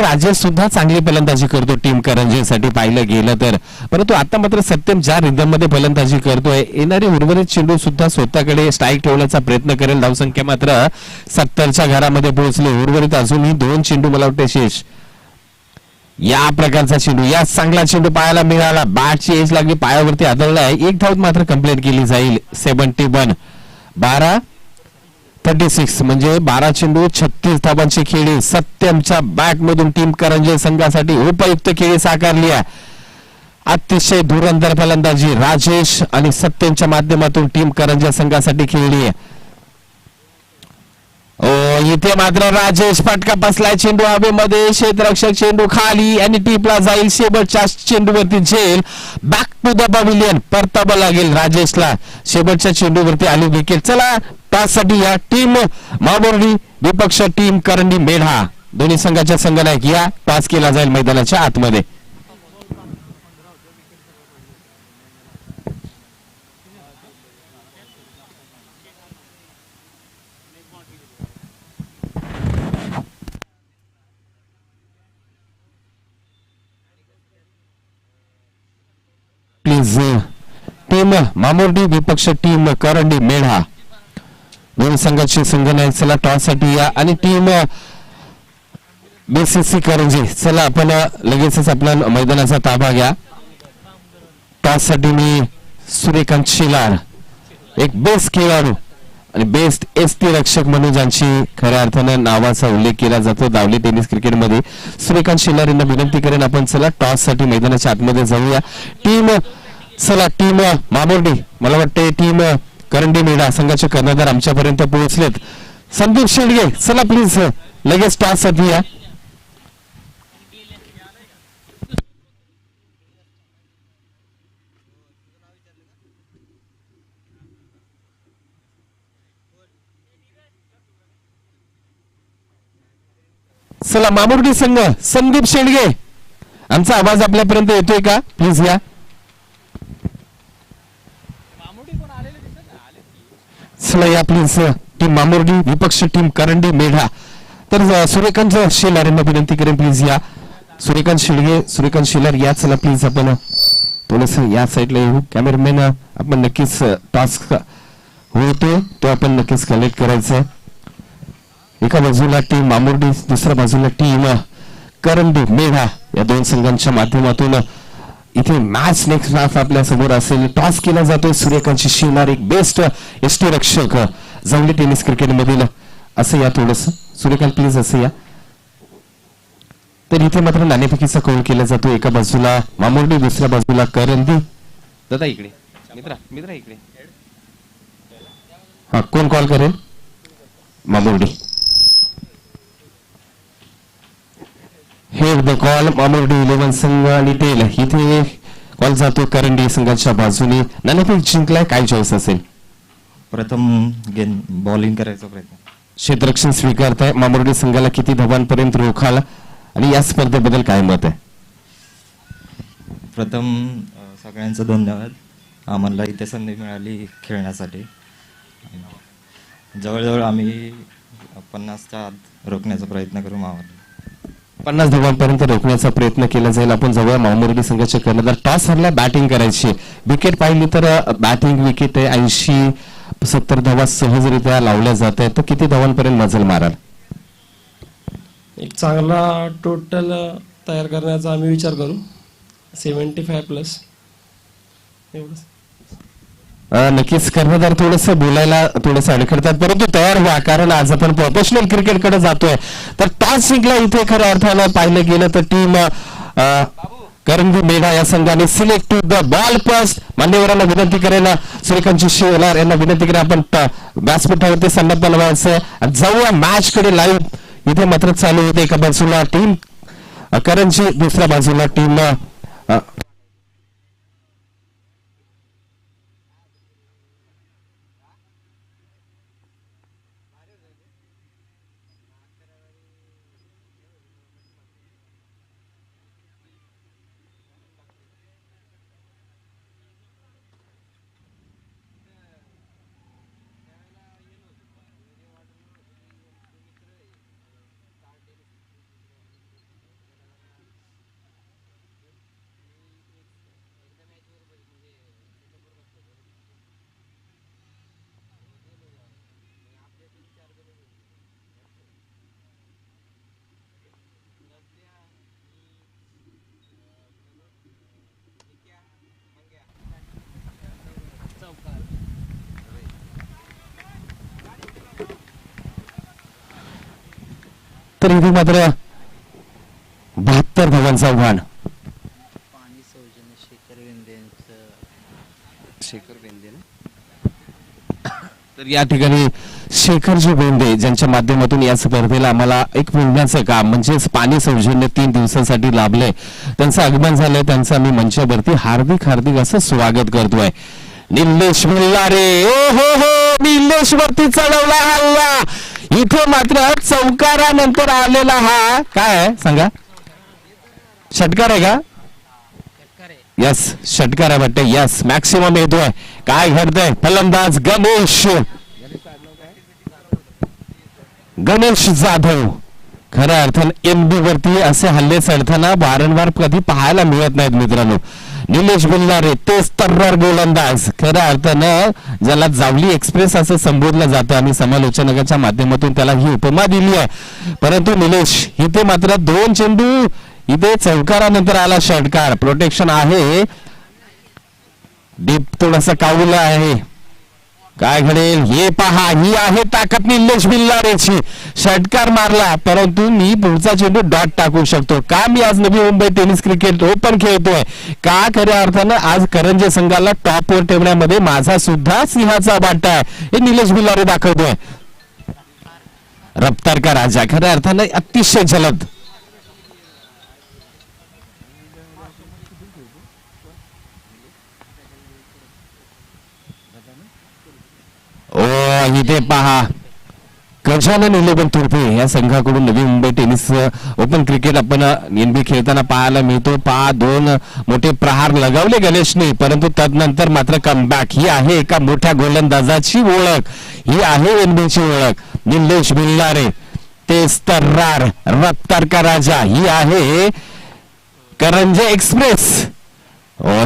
राजेश सुद्धा चांगली फलंदाजी करतो टीम करंजीसाठी पाहिलं गेलं तर, परंतु आता मात्र सत्यम ज्या रिदम मध्ये फलंदाजी करतोय, येणारे उर्वरित चेंडू सुद्धा स्वतःकडे स्ट्राईक ठेवण्याचा प्रयत्न करेल. धावसंख्या मात्र 70च्या घरामध्ये पोहोचले. उर्वरित अजूनही 2 चेंडू मला वाटते शेष. या प्रकारचा चेंडू, या चांगला चेंडू पायाला मिळाला. बॅटची एज लागली, पायावरती आदळलाय. 1 धाव मात्र कंप्लीट केली जाईल. 71 36 म्हणजे 12 चेंडू 36 धावांची खेळी सत्यमच्या बॅट मधून टीम करंजे संघासाठी उपयुक्त खेळी साकारली आहे. अतिशय धुरंधर फलंदाजी राजेश आणि सत्यमच्या माध्यमातून टीम करंजे संघासाठी खेळली आहे. इथे मात्र राजेश फटका बसलाय. चेंडू हवेमध्ये, क्षेत्ररक्षक चेंडू खाली आणि टीपला जाईल. शेवटच्या चेंडूवरती झेल. Back to the pavilion. परतावं लागेल राजेशला. शेवटच्या चेंडूवरती आली विकेट. चला त्यासाठी या टीम मामुर्डी विपक्ष टीम करंडी मेढा दोन्ही संघाच्या संघनायक या टॉस केला जाईल मैदानाच्या आतमध्ये. प्लीज टीम मामुर्डी विपक्ष टीम करंडी मेढा दोन संघाचे संघनायक चला टॉस साठी या. आणि टीम बीसीसी करंजी चला आपण लगेचच आपला मैदानाचा ताबा घ्या. टॉस साठी मी सूर्यकांत शिलार, एक बेस्ट खेळाडू आणि बेस्ट एसटी रक्षक म्हणून ज्यांची खऱ्या अर्थानं नावाचा उल्लेख केला जातो दावली टेनिस क्रिकेटमध्ये, सूर्यकांत शिलार यांना विनंती करेन आपण चला टॉस साठी मैदानाच्या आतमध्ये जाऊया. टीम मामुर्डी, मला वाटते टीम करंडी मेढा संघाचे कर्णधार आमच्यापर्यंत पोहोचलेत. संदीप शेडगे चला प्लीज लगेच टॉस साठी या. चला मामुर्डी संघ संदीप शेंडगे आमचा आवाज आपल्यापर्यंत येतोय का प्लीज या. चला या प्लीज टीम मामुर्डी विपक्ष टीम करंडी मेढा. तर सूर्यकांत शेलार यांना विनंती करेन प्लीज या. सूर्यकांत शेळगे सूर्यकांत शेलार या चला प्लीज आपण थोडस या साईडला येऊ. कॅमेरामॅन आपण नक्कीच टास्क होतो तो आपण नक्कीच कलेक्ट करायचा आहे. एका बाजूला टीम मामुर्डी दुसऱ्या बाजूला टीम करंडी मेढा या दोन संघांच्या माध्यमातून इथे मॅच नेक्स्ट मॅच आपल्या समोर असेल. टॉस केला जातोय सूर्यकांतची शेलार एक बेस्ट यष्टीरक्षक जवली टेनिस क्रिकेट मधील असं या थोडस सूर्यकांत प्लीज असं या. तर इथे मात्र नाणेफेकीचा कौल केला जातो. एका बाजूला मामुर्डी दुसऱ्या बाजूला करंदी. दादा इकडे मित्रा इकडे हा कोण कॉल करेल Mamurdi. Head the call Mamurdi 11 संघ आणि टेल इथे कॉल जातो करंडी संघाच्या बाजूने. नाणेफेक जिंकलाय काय चॉईस असेल. प्रथम गेन बॉलिंग करायचा प्रयत्न. क्षेत्ररक्षण स्वीकारताय मामुर्डी संघाला किती धावांपर्यंत रोखाल आणि या स्पर्धेबद्दल काय मत आहे. प्रथम सगळ्यांचं धन्यवाद. आम्हाला इथे संधी मिळाली खेळण्यासाठी. जवळजवळ आम्ही 50च्या आत रोखण्याचा प्रयत्न करू. आम्हाला 50 धावांपर्यंत रोखण्याचा प्रयत्न केला जाईल. आपण जवळ मामुर्डी संघाचे कर्णधार टॉस हरला बॅटिंग करायची. विकेट पाहिली तर बॅटिंग विकेट आहे 80-70 धावा सहजरित्या लावल्या जात आहेत. तर किती धावांपर्यंत मजल माराल. एक चांगला टोटल तयार करण्याचा आम्ही विचार करू. 75+ एवढंच. नक्कीच कर्णधार थोडस बोलायला थोडस अडखडतात परंतु तयार व्हा कारण आज आपण प्रोफेशनल क्रिकेटकडे जातोय. तर टॉस जिंकला इथे खऱ्या अर्थानं पाहिलं गेलं तर टीम करंदी मेढा या संघाने select to the ball first. मान्यवरांना विनंती करायला सूर्यकांत शेलार यांना विनंती करा आपण व्यासपीठावरती संदर्भ बनवायचं जाऊया मॅच कडे लाईव्ह. इथे मात्र चालू होते एका बाजूला टीम करंजी दुसऱ्या बाजूला टीम तर इथे मात्र 72 धावांचा आव्हान. तर या ठिकाणी शेखरजी बेंदे ज्यांच्या माध्यमातून या स्पर्धेला आम्हाला एक पुण्याचं काम म्हणजेच पाणी सौजन्य 3 दिवसांसाठी लाभलंय. त्यांचं आगमन झालंय. त्यांचं आम्ही मंचावरती हार्दिक हार्दिक असं स्वागत करतोय. निलेश रे ओ हो निलेश वरती चढवला हल्ला. इथे मात्र चौकारानंतर आलेला हा काय सांगा षटकार आहे का. यस षटकार आहे वाटतं. यस मॅक्सिमम येतोय. काय घडतंय फलंदाज गणेश जाधव खऱ्या अर्थानं एमबी वरती असे हल्ले चढताना वारंवार कधी पाहायला मिळत नाहीत मित्रांनो. निलेश रे तेच तर्रार गोलंदाज खऱ्या अर्थानं ज्याला जावली एक्सप्रेस असं संबोधलं जातं आणि समालोचनाच्या माध्यमातून त्याला ही उपमा दिली आहे. परंतु निलेश इथे मात्र 2 चेंडू इथे चौकारानंतर आला षटकार. प्रोटेक्शन आहे डीप थोडासा कावला आहे. काय घडेल हे पहा. ही आहे ताकद निलेश बिल्लारेची. षटकार मारला परंतु मी पुढचा चेंडू डॉट टाकू शकतो का. मी आज Navi Mumbai tennis cricket open खेळतोय का. खऱ्या अर्थानं आज करंजी संघाला टॉपवर ठेवण्यामध्ये माझा सुद्धा सिंहाचा वाटा आहे हे निलेश बिल्लारे दाखवतोय. रफ्तार का राजा खऱ्या अर्थानं अतिशय जलद. ओ इथे पहा गजानन 11 तुर्पे या संघाकडून Navi Mumbai tennis open cricket आपण NBA खेळताना पाहायला मिळतो. 2 मोठे प्रहार लगावले गणेशने, परंतु तदनंतर मात्र कमबॅक. ही आहे एका मोठ्या गोलंदाजाची ओळख, ही आहे NBA ची ओळख. निलेश बिल्लारे तेच तर्रार रफ्तार का राजा, ही आहे करंजे एक्सप्रेस.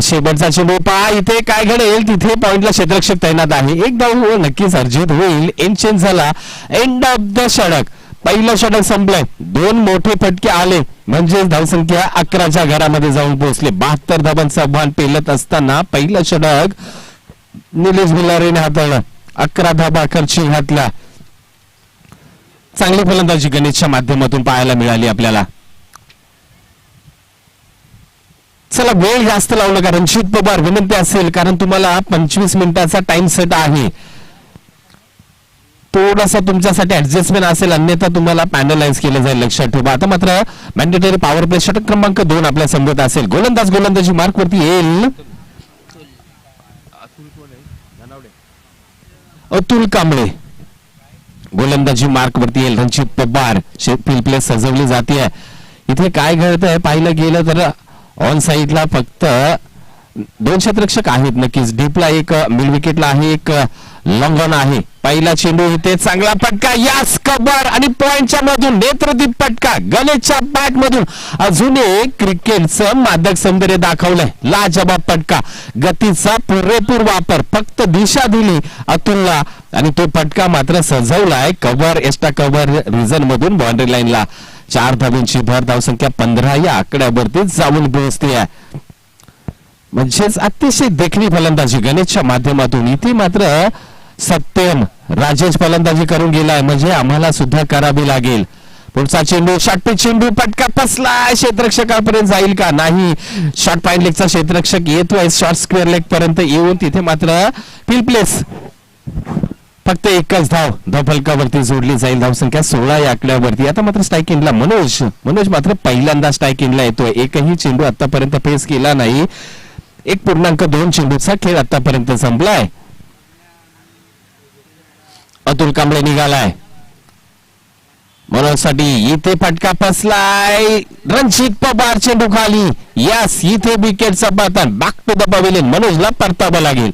शेवटचा चेंडू पहा, इथे काय घडेल, तिथे पॉइंटला क्षेत्ररक्षक तैनात आहे. एक धाव नक्कीच अर्जित होईल. एंड चेंज झाला, एंड ऑफ द षटक. पहिलं षटक संपलंय, 2 मोठे फटके आले म्हणजे धावसंख्या 11च्या घरामध्ये जाऊन पोहोचले. 72 धावांचं आव्हान पेलत असताना पहिलं षटक निलेश बिल्लारेने हाताळलं. 11 धावा खर्ची घातला. चांगली फलंदाजी गणेशच्या माध्यमातून पाहायला मिळाली आपल्याला. चला वेळ जास्त लावलं कारण रणजित पवार विनंती असेल, कारण तुम्हाला 25 मिनिटाचा टाइम सेट आहे. थोडासा तुमच्यासाठी ऍडजस्टमेंट असेल, अन्यथा तुम्हाला पॅनलाइज केलं जाईल, लक्षात ठेवा. आता मात्र मॅन्डेटरी पॉवर प्ले षटक क्रमांक 2 आपल्या समोर असेल. गोलंदाजी मार्क वरती येईल अतुल कांबळे. गोलंदाजी मार्क वरती येईल रणजित पवार. फील्ड प्ले सजवली जाते. इथे काय घडतंय पाहिलं गेलं तर ऑन साइडला फक्त 2 क्षेत्ररक्षक आहेत. नक्कीच डीपला एक, मिड विकेटला आहे एक, लॉंग ऑन आहे. पहिला चेंडू इथे चांगला फटका, यास कबर आणि पॉइंटच्या मधून नेत्रदीप फटका गणेशच्या बॅट मधून. अजून एक क्रिकेटचं मादक सौंदर्य दाखवलंय. लाजवाब फटका, गतीचा पुरेपूर वापर, फक्त दिशा दिली अतुलला आणि तो फटका मात्र सजवलाय कव्हर, एक्स्ट्रा कव्हर रिजन मधून बाउंड्री लाईनला. 4 धावांची भर, धावसंख्या 15 या आकड्यावरती जाऊन पोहोचते. म्हणजेच अतिशय देखणी फलंदाजी गणेशच्या माध्यमातून. इथे मात्र सत्यम राजेश फलंदाजी करून गेलाय, म्हणजे आम्हाला सुद्धा करावी लागेल. पुढचा चेंडू शॉर्ट चेंडू, फटका फसलाय, क्षेत्ररक्षकापर्यंत जाईल का नाही. शॉर्ट पॉइंट लेगचा क्षेत्ररक्षक येतोय शॉर्ट स्क्वेअर लेग पर्यंत येऊन तिथे मात्र फील्ड प्लेस. फक्त एकच धाव फलकावरती जोडली जाईल. धावसंख्या 16 या आकड्यावरती. आता मात्र स्ट्राईक इनला मनोज मात्र पहिल्यांदा स्ट्राईक इनला येतोय. एकही चेंडू आतापर्यंत फेस केला नाही. 1.2 चेंडूचा खेळ आतापर्यंत संपलाय. अतुल कांबळे निघालाय मनोजसाठी. इथे फटका फसलाय, रणजित पवार चेंडू खाली. यस, इथे विकेटचा पतन. Back to the pavilion. मनोजला परतावं लागेल.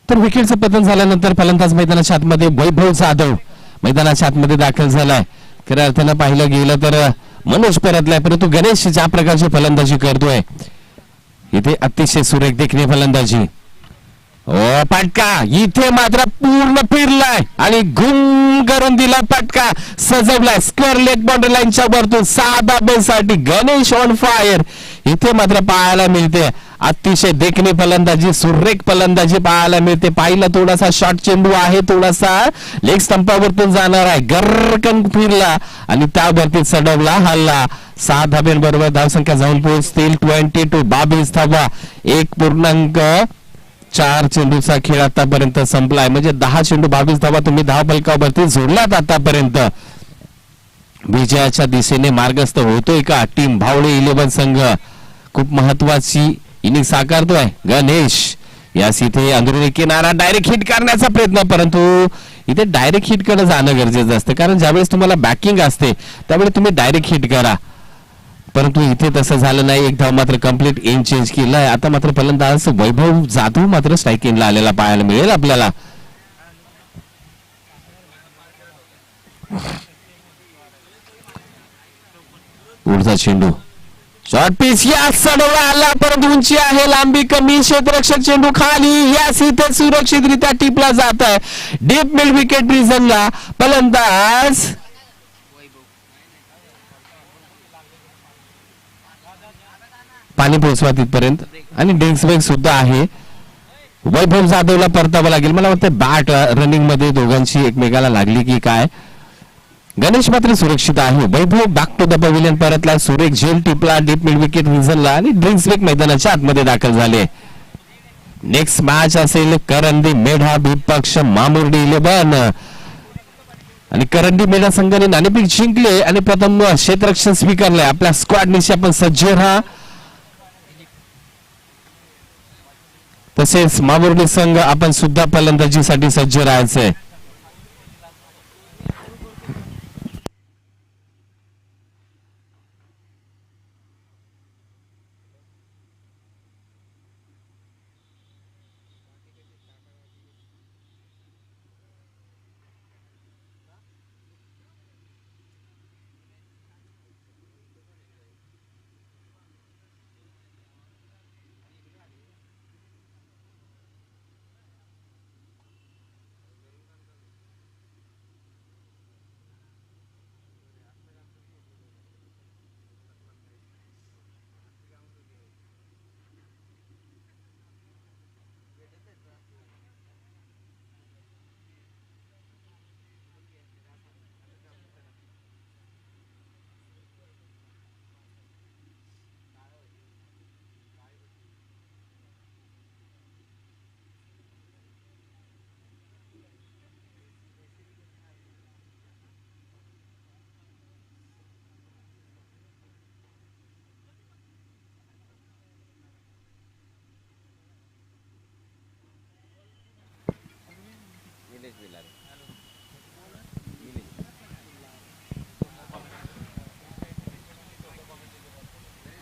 तर विकेटचं पतन झाल्यानंतर फलंदाज मैदानाच्या आतमध्ये वैभव जाधव मैदानाच्या आतमध्ये दाखल झालाय. खऱ्या अर्थानं पाहिलं गेलं तर मनोज परतलाय, परंतु गणेश ज्या प्रकारची फलंदाजी करतोय इथे अतिशय सुरेख देखणी फलंदाजी. फटका इथे मात्र पूर्ण फिरलाय आणि घुम करून दिला फटका, सजवलाय स्क्वेअर लेग बाउंड्री लाईनच्या वरतून 6 धाब्यांसाठी गणेश ऑन फायर. इथे मात्र पाहायला मिळते अतिशय देखणी फलंदाजी, सुरेख फलंदाजी पाहायला मिळते. पाहिला थोडासा शॉर्ट चेंडू आहे, थोडासा लेग स्टंपावरतून जाणार आहे, गरकन फिरला आणि त्यावरती चढवला हल्ला. 6 धाब्यांबरोबर धावसंख्या जाऊन पोहोचतील 22 धावा. 1.4 चेंडूचा खेळ आतापर्यंत संपलाय, म्हणजे 10 चेंडू 22 धावा तुम्ही धाव फलकावरती जोडल्यात आतापर्यंत. विजयाच्या दिशेने मार्गस्थ होतोय का टीम भावळे 11 संघ? खूप महत्वाची इनिंग साकारतोय गणेश. यास इथे अंदरुनी किनारा डायरेक्ट हिट करण्याचा प्रयत्न, परंतु इथे डायरेक्ट हिट कडे जाणं गरजेचं असतं, कारण ज्यावेळेस तुम्हाला बॅकिंग असते त्यावेळी तुम्ही डायरेक्ट हिट करा, परंतु इथे तसं झालं नाही. एक धाव मात्र कंप्लीट एंड चेंज केलाय. आता मात्र फलंदाज वैभव जाधव मात्र स्ट्राईक इनला आलेला पाहायला मिळेल आपल्याला. पुढचा चेंडू शॉर्ट पिच, या चढवला आला परंतु उंची आहे, लांबी कमी, क्षेत्ररक्षक चेंडू खाली. यास इथे सुरक्षितरित्या टिपला जात आहे डीप मिड विकेट रिजनला. फलंदाज पाणी पोहोचवा तिथपर्यंत आणि डेन्स वेग सुद्धा आहे. वैभव जाधवला परतावं लागेल. मला वाटतं बॅट रनिंग मध्ये दोघांची एकमेकाला लागली की काय. गणेश मात्र सुरक्षित आहे. वैभव बॅक टू द पवेलियन परतला. सुरेख झेल टिपला डीप मिड विकेट विझरला आणि ड्रिंक्स ब्रेक मैदानाच्या आतमध्ये दाखल झाले. नेक्स्ट मॅच असेल करंदी मेढा विपक्ष मामुर्डी 11 आणि करंदी मेढा संघाने नाणेफेक जिंकले आणि प्रथम क्षेत्ररक्षण स्वीकारले. आपल्या स्क्वॉडनिशी आपण सज्ज राहा. तसेच मामुर्डी संघ आपण सुद्धा फलंदाजीसाठी सज्ज राहायचंय.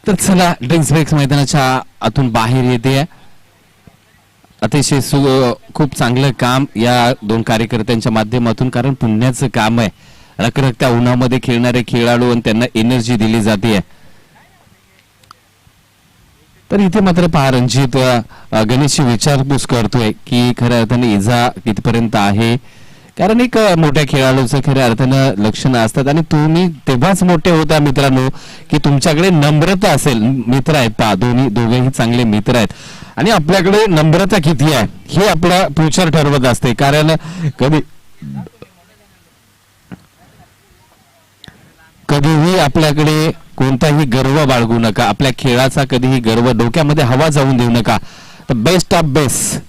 तर चला ड्रिंक्स ब्रेक मैदानाच्या आतून बाहेर येते. अतिशय खूप चांगलं काम या दोन कार्यकर्त्यांच्या माध्यमातून, कारण पुण्याचं काम आहे. रखरखत्या उन्हामध्ये खेळणारे खेळाडू आणि त्यांना एनर्जी दिली जाते. तर इथे मात्र पहा रणजित गणेशची विचारपूस करतोय की खऱ्या अर्थाने इजा कितपर्यंत आहे, कारण एक मोठ्या खेळाडूचं खऱ्या अर्थानं लक्षणं असतात आणि तुम्ही तेव्हाच मोठे होता मित्रांनो की तुमच्याकडे नम्रता असेल. मित्र आहेत पहा, दोघेही चांगले मित्र आहेत आणि आपल्याकडे नम्रता किती आहे हे आपला फ्युचर ठरवत असते. कारण कधीही आपल्याकडे कोणताही गर्व बाळगू नका. आपल्या खेळाचा कधीही गर्व डोक्यामध्ये हवा जाऊन देऊ नका. तर बेस्ट ऑफ बेस्ट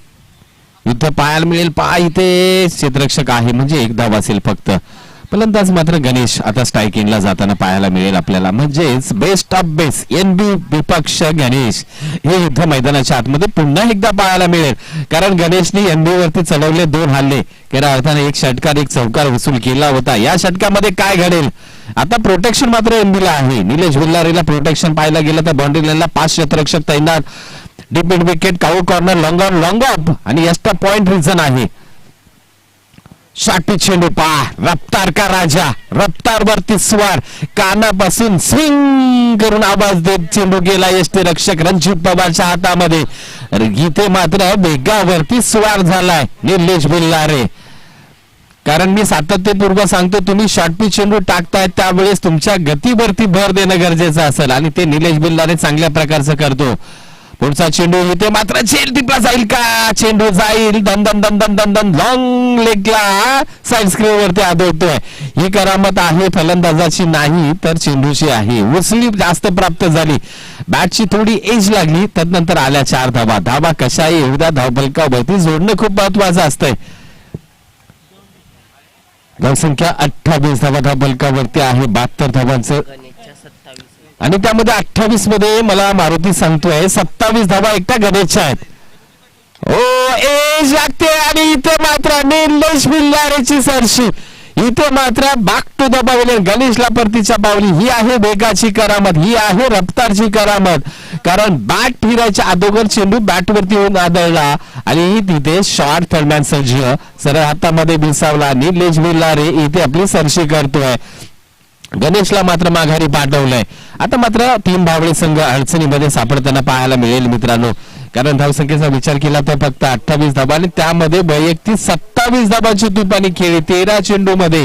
युद्ध पाहायला मिळेल. पहा इथे क्षेत्ररक्षक आहे म्हणजे एक धाव असेल फक्त. फलंदाज मात्र गणेश आता स्ट्राईक एंडला जाताना पाहायला मिळेल आपल्याला. म्हणजेच बेस्ट ऑफ बेस्ट एनबी विपक्ष गणेश हे युद्ध मैदानाच्या आतमध्ये पुन्हा एकदा पाहायला मिळेल. कारण गणेशने एनबी वरती चढवले 2 हल्ले. खऱ्या अर्थाने एक षटकार एक चौकार वसूल केला होता. या षटकामध्ये काय घडेल आता. प्रोटेक्शन मात्र एनबीला आहे. निलेश विल्लारेला प्रोटेक्शन पाहायला गेलं तर बाउंड्री लाईनला 5 क्षेत्ररक्षक तैनात. Deep mid wicket cow corner long on long of आणि एक्स्ट्रा पॉइंट रिझन आहे. शॉर्ट चेंडू पहा. रफ्तार का राजा, रफ्तार वरती स्वार, कानापासून स्विंग करून आवाज देत चेंडू गेला यष्टीरक्षक रणजित पवारच्या हातामध्ये. इथे मात्र वेगावरती स्वार झालाय निलेश विल्लारे. कारण मी सातत्यपूर्व सांगतो, तुम्ही शॉर्ट पिच चेंडू टाकताय त्यावेळेस तुमच्या गतीवरती भर देणं गरजेचं असेल आणि ते निलेश विल्लारे चांगल्या प्रकारचं करतो. पुढचा चेंडू इथे मात्र झेल टिपला जाईल का. चेंडू जाईल दन दन दन दन दन दन लॉंग लेगला साइड स्क्रीन वरती आदळतोय. ही करामत आहे फलंदाजाची नाही तर चेंडूची आहे. उसली जास्त प्राप्त झाली, बॅटची थोडी एज लागली, त्यानंतर आल्या 4 धावा. धावा कशाही एवढ्या धावफलकावरती जोडणं खूप महत्वाचं असतंय. धावसंख्या 28 धावा धावफलकावरती आहे 72 धावांचं आणि त्यामध्ये 28 मध्ये मला मारुती सांगतोय 27 धावा एकट्या गणेशच्या आहेत. ओ एज लागते आणि इथे मात्र निलेश विल्लारेची सरशी. इथे मात्र बॅक टू द पवेलियन गणेशला परतीच्या पावली. ही आहे वेगाची करामत, ही आहे रफ्तारची करामत. कारण बॅट फिरायच्या अगोदर चेंडू बॅटवरती येऊन आदळला आणि तिथे शॉर्ट दरम्यान सज्ज सरळ हातामध्ये बिसावला. निलेश विल्लारे इथे आपली सरशी करतोय. गणेशला मात्र माघारी पाठवलंय. आता मात्र 3 भावळे संघ अडचणीमध्ये सापडताना पाहायला मिळेल मित्रांनो. कारण धावसंख्येचा विचार केला तर फक्त 28 धावा आणि त्यामध्ये वैयक्तिक 27 धावांची तुपानी खेळी 13 चेंडू मध्ये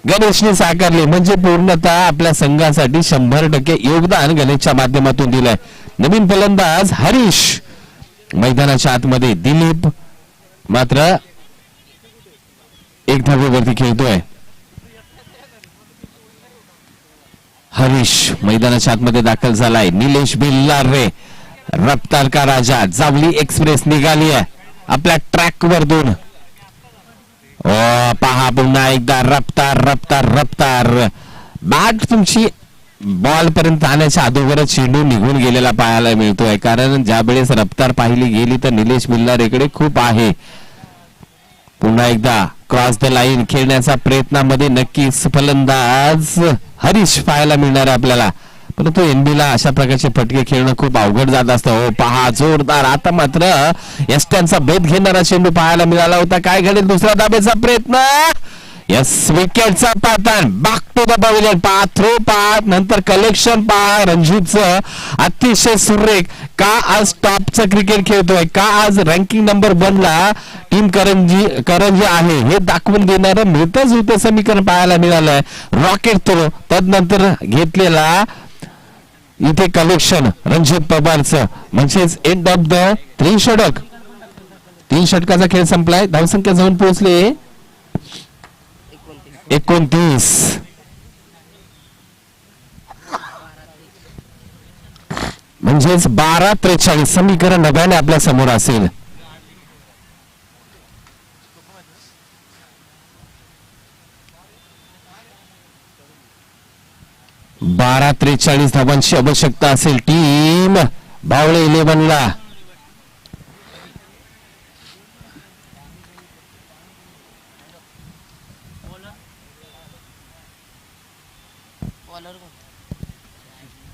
गणेशने साकारले. म्हणजे पूर्णतः आपल्या संघासाठी 100% योगदान गणेशच्या माध्यमातून दिलंय. नवीन फलंदाज हरीश मैदानाच्या आतमध्ये दिलीप मात्र एक धावेवरती खेळतोय. हरीश मैदानाच्या आतमध्ये दाखल झालाय. निलेश बिल्लारे रफ्तार का राजा. जावली एक्सप्रेस निघाली आहे आपल्या ट्रॅक वर दोन. पहा पुन्हा एकदा रफ्तार रफ्तार रफ्तार. बॅट तुमची बॉल पर्यंत आण्याच्या अगोदरच चेंडू निघून गेलेला पाहायला मिळतोय. कारण ज्या वेळेस रफ्तार पाहिली गेली तर निलेश बिल्लारेकडे खूप आहे. पुन्हा एकदा क्रॉस द लाईन खेळण्याचा प्रयत्नामध्ये नक्कीच फलंदाज हरीश पाहायला मिळणार आहे आपल्याला. परंतु एनबीला अशा प्रकारचे फटके खेळणं खूप अवघड जात असतं. हो पहा जोरदार. आता मात्र एस्टनचा भेद घेणारा चेंडू पाहायला मिळाला होता. काय घडेल दुसऱ्या धाब्याचा प्रयत्न. यस विकेटचा pattern. Back to the pavilion. पहा थ्रो पहा नंतर कलेक्शन पहा. रणजितचं अतिशय सुरेख. का आज टॉपचं क्रिकेट खेळतोय. का आज रँकिंग नंबर 1 ला टीम करंजी आहे हे दाखवून देणारं मिळतच होतं समीकरण पाहायला मिळालंय. रॉकेट थ्रो त्यानंतर घेतलेला इथे कलेक्शन रणजित पवारचं म्हणजेच एंड ऑफ द 3 षटक. 3 षटकाचा खेळ संपलाय. धावसंख्या जाऊन पोहोचले 29. म्हणजेच 12-43 समीकरण नव्याने आपल्या समोर असेल. बारा 43 धावांची आवश्यकता असेल टीम बावळे 11 ला.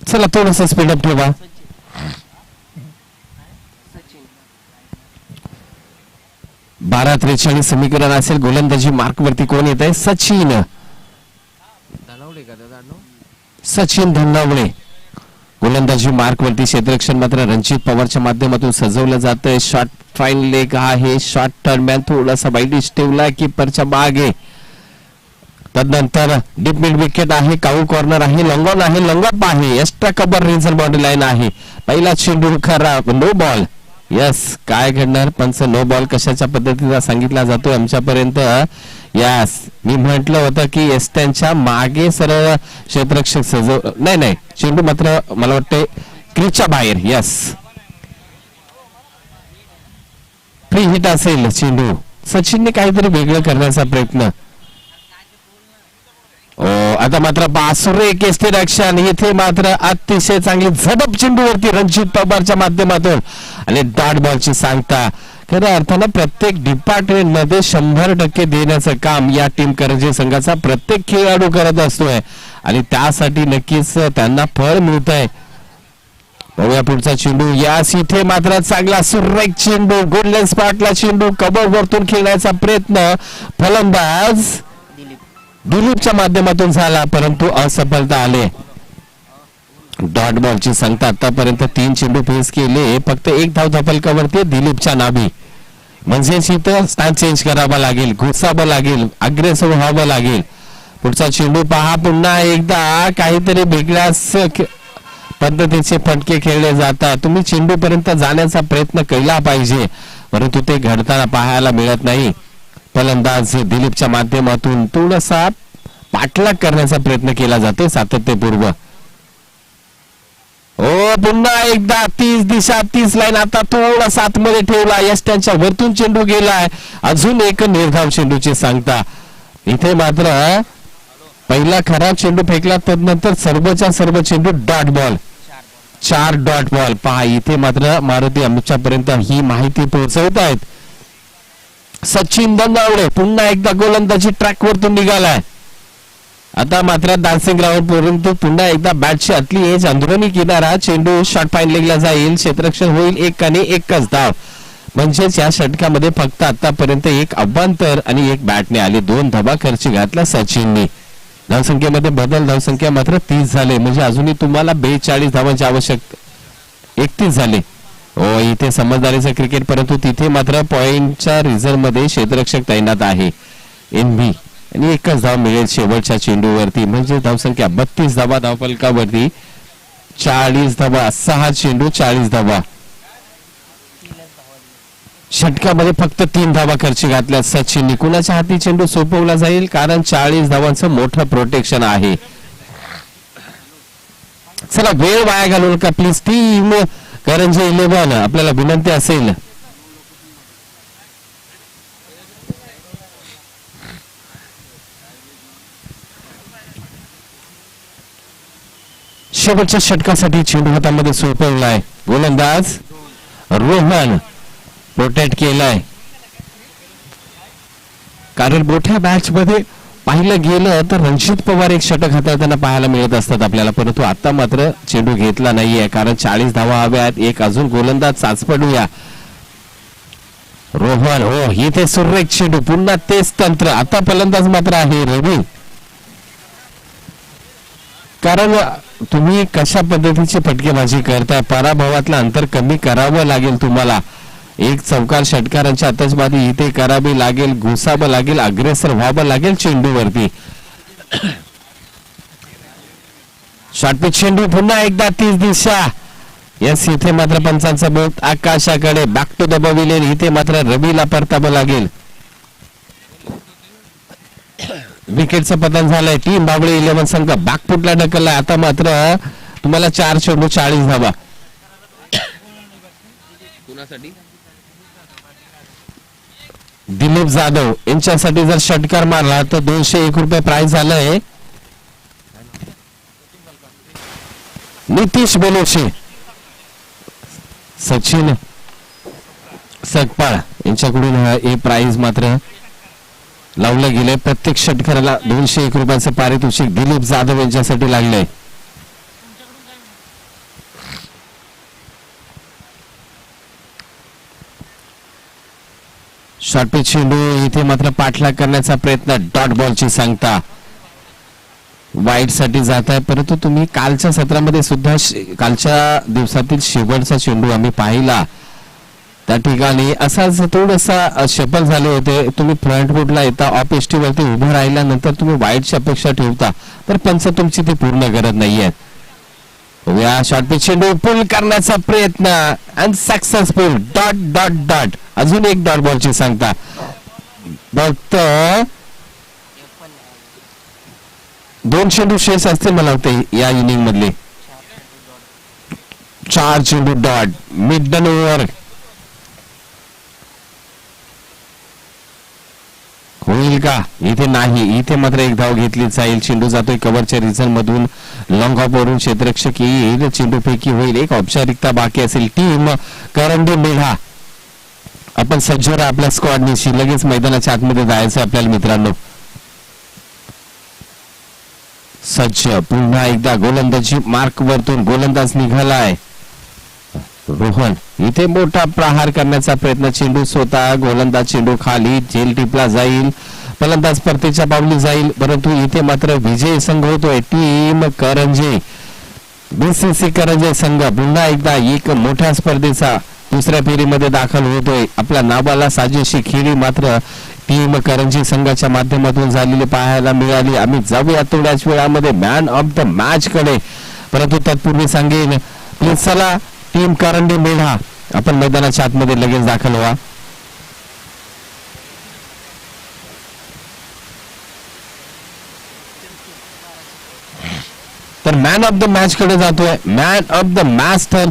चला थोडस स्पीडअप ठेवा. बारा 43 समीकरण असेल. गोलंदाजी मार्क वरती कोण येत आहे. सचिन धनावळे गोलंदाजी मार्क वरती. क्षेत्ररक्षण मात्र रणजित पवारच्या माध्यमातून सजवलं जातंय. शॉर्ट फाईन लेग आहे. शॉर्ट टर्नमॅन थोडासा वाईडिश ठेवला कीपरच्या मागे. तदनंतर डीप मिड विकेट आहे. काऊ कॉर्नर आहे. लॉंग आहे. लॉंग अप आहे. एक्स्ट्रा कबर रिझन बाउंड्री लाईन आहे. पहिला चेंडू खराब. No ball. यस काय घडणार. पंच नो बॉल कशाच्या पद्धतीचा सांगितला जातोय आमच्यापर्यंत. यस मी म्हटलं होतं की एस्टनच्या मागे सरळ क्षेत्ररक्षक सजव नाही चेंडू मात्र मला वाटतं क्रीजच्या बाहेर. यस फ्री हिट असेल चेंडू. सचिनने काहीतरी वेगळं करण्याचा प्रयत्न. आता मात्र बासुरे केसरी रक्षण. इथे मात्र अतिशय चांगली झडप चेंडूवरती रणजित पवारच्या माध्यमातून आणि डॉट बॉलची सांगता. खऱ्या अर्थानं प्रत्येक डिपार्टमेंट मध्ये 100% देण्याचं काम या टीम करंजी संघाचा प्रत्येक खेळाडू करत असतोय आणि त्यासाठी नक्कीच त्यांना फळ मिळत आहे. बघूया पुढचा चेंडू. यास इथे मात्र चांगला सुरेख चेंडू. गोल्डन स्पॉटला चेंडू कबर वरतून खेळण्याचा प्रयत्न फलंदाज दिलीपच्या माध्यमातून झाला परंतु असफलता आले. डॉट बॉलची सांगता. आतापर्यंत 3 चेंडू फेस केले. फक्त 1 धाव धपलकावरती दिलीपच्या नावी. म्हणजेच इथं स्टॅन्ड चेंज करावा लागेल. घुसावं लागेल. अग्रेसिव्ह व्हावं लागेल. पुढचा चेंडू पहा. पुन्हा एकदा काहीतरी वेगळ्याच पद्धतीचे फटके खेळले जातात. तुम्ही चेंडू पर्यंत जाण्याचा प्रयत्न केला पाहिजे परंतु ते घडताना पाहायला मिळत नाही. फलंदाज दिलीपच्या माध्यमातून थोडासा पाठलाग करण्याचा प्रयत्न केला जातो सातत्यपूर्व. पुन्हा एकदा 30 दिशा 30 लाईन. आता थोडासा आतमध्ये ठेवला. यष्ट्यांच्या वरतून चेंडू गेलाय. अजून एक निर्धाव चेंडूची सांगता. इथे मात्र पहिला खराब चेंडू फेकला तदनंतर सर्वच्या सर्व चेंडू डॉट बॉल. 4 dot ball. पहा इथे मात्र मारुती आमच्यापर्यंत ही माहिती पोहोचवत आहेत. सचिन धनावळे पुन्हा एकदा गोलंदाजी ट्रॅक वरतून निघालाय. आता मात्र डान्सिंग ग्राउंड परंतु पुन्हा एकदा बॅटची आतली एज अंदरुनी किनारा. चेंडू शॉर्ट फाईन लेगला जाईल. क्षेत्ररक्षण होईल 1 आणि 1च धाव. म्हणजेच या षटकामध्ये फक्त आतापर्यंत 1 अवांतर आणि 1 बॅटने आले. 2 धावा खर्ची घातला सचिनने. धावसंख्येमध्ये बदल. धावसंख्या मात्र 30 झाले. म्हणजे अजूनही तुम्हाला 42 धावांची आवश्यकता. 31 झाले. इथे समजदारीचं क्रिकेट परंतु तिथे मात्र पॉइंटच्या रिझर्व मध्ये क्षेत्ररक्षक तैनात आहे एनबी आणि 1च धाव मिळेल शेवटच्या चेंडूवरती. म्हणजे धावसंख्या 32 धावा धावफलकावरती. 40 धावा. 6 चेंडू 40 धावा. षटकामध्ये फक्त 3 धावा खर्ची घातल्या सचिनने. कुणाच्या हाती चेंडू सोपवला जाईल कारण 40 धावांचं मोठं प्रोटेक्शन आहे. चला वेळ वाया घालू नका प्लीज टीम करंजी 11, आपल्याला विनंती असेल. शेवटच्या षटकासाठी चेंडू हातामध्ये सोपवलाय. गोलंदाज रोहन प्रोटेक्ट केलाय. कारण मोठ्या मॅच मध्ये पाहिलं गेलं तर रणजित पवार एक षटक हाताळताना पाहायला मिळत असतात आपल्याला, परंतु आता मात्र चेंडू घेतला नाहीये कारण 40 धावा हव्यात. एक अजून गोलंदाज चाचपडूया. रोहन हो इथे सुरेख चेंडू, पुन्हा तेच तंत्र. आता फलंदाज मात्र आहे रवी. कारण तुम्ही कशा पद्धतीची फटकेबाजी करताय, पराभवातलं अंतर कमी करावं लागेल तुम्हाला. एक चौकार षटकारांची आतषबाजी इथे करावी लागेल, घुसावं लागेल, अग्रेसर व्हावं लागेल चेंडूवरती. शॉर्टपिच चेंडू पुन्हा एकदा 30 दिशा. यस इथे मात्र पंचांचा बोट आकाशाकडे. Back to the pavilion. इथे मात्र रवीला परतावं लागेल. विकेटचं पतन झालंय. टीम बाबळे 11 संघ बॅकफुटला ढकललाय. आता मात्र तुम्हाला 4 चेंडू 40 धावा. दिलीप जाधव यांच्यासाठी जर षटकार मारला तर 201 रुपये प्राइस झालंय. नितीश बेलोशे, सचिन सकपाळ यांच्याकडून हे प्राइस मात्र लावलं गेलंय. प्रत्येक षटकाराला 201 रुपयाचं पारितोषिक दिलीप जाधव यांच्यासाठी लागलंय. शॉर्टपिच चेंडू इथे मात्र पाठलाग करण्याचा प्रयत्न. डॉट बॉलची सांगता वाईट साठी जात आहे, परंतु तुम्ही कालच्या सत्रामध्ये सुद्धा कालच्या दिवसातील शेवटचा चेंडू आम्ही पाहिला. त्या ठिकाणी असाच थोडासा शफल झाले होते. तुम्ही फ्रंट फुटला येता ऑफ एसटी वरती उभं राहिल्यानंतर तुम्ही वाईटची अपेक्षा ठेवता तर पंच तुमची ती पूर्ण करत नाहीये. या शॉर्टपिच चेंडू पुल करण्याचा प्रयत्न and successful. Dot dot dot. अजून एक डॉट बॉलची सांगता. फक्त 2 चेंडू शेष असतील मला वाटते या इनिंग मधले. 4 चेंडू डॉट. मिडन ओव्हर होईल का? इथे नाही. इथे मात्र एक धाव घेतली जाईल. चेंडू जातोय कव्हरच्या रिझन मधून. लॉंग ऑफ वरून क्षेत्ररक्षक येईल. चेंडू पैकी होईल. एक औपचारिकता बाकी असेल. टीम करंडे मेढा आपण सज्ज राहा आपल्या स्क्वॉडनिशी. लगेच मैदानाच्या आतमध्ये जायचं आपल्याला मित्रांनो. सज्ज पुन्हा एकदा गोलंदाजी मार्क वरतून गोलंदाज निघालाय. रोहन इथे मोठा प्रहार करण्याचा प्रयत्न. चेंडू स्वतः गोलंदाज चेंडू खाली जेल टिपला जाईल. फलंदाज परतीच्या पावली जाईल, परंतु इथे मात्र विजय संघ होतोय. टीम करंजे बीसीसी करंजे संघ पुन्हा एकदा एक मोठ्या स्पर्धेचा दुसऱ्या फेरीमध्ये दाखल होतोय. आपल्या नावाला साजेशी खेळी मात्र टीम करंजी संघाच्या माध्यमातून झालेली पाहायला मिळाली. आम्ही जाऊया थोड्याच वेळामध्ये मॅन ऑफ द मॅच कडे, परंतु तत्पूर्वी सांगेन प्लीज चला टीम करंडी मेढा आपण मैदानाच्या आतमध्ये लगेच दाखल व्हा. तर मॅन ऑफ द मॅच कडे जातोय. मॅन ऑफ द मॅच ठरतो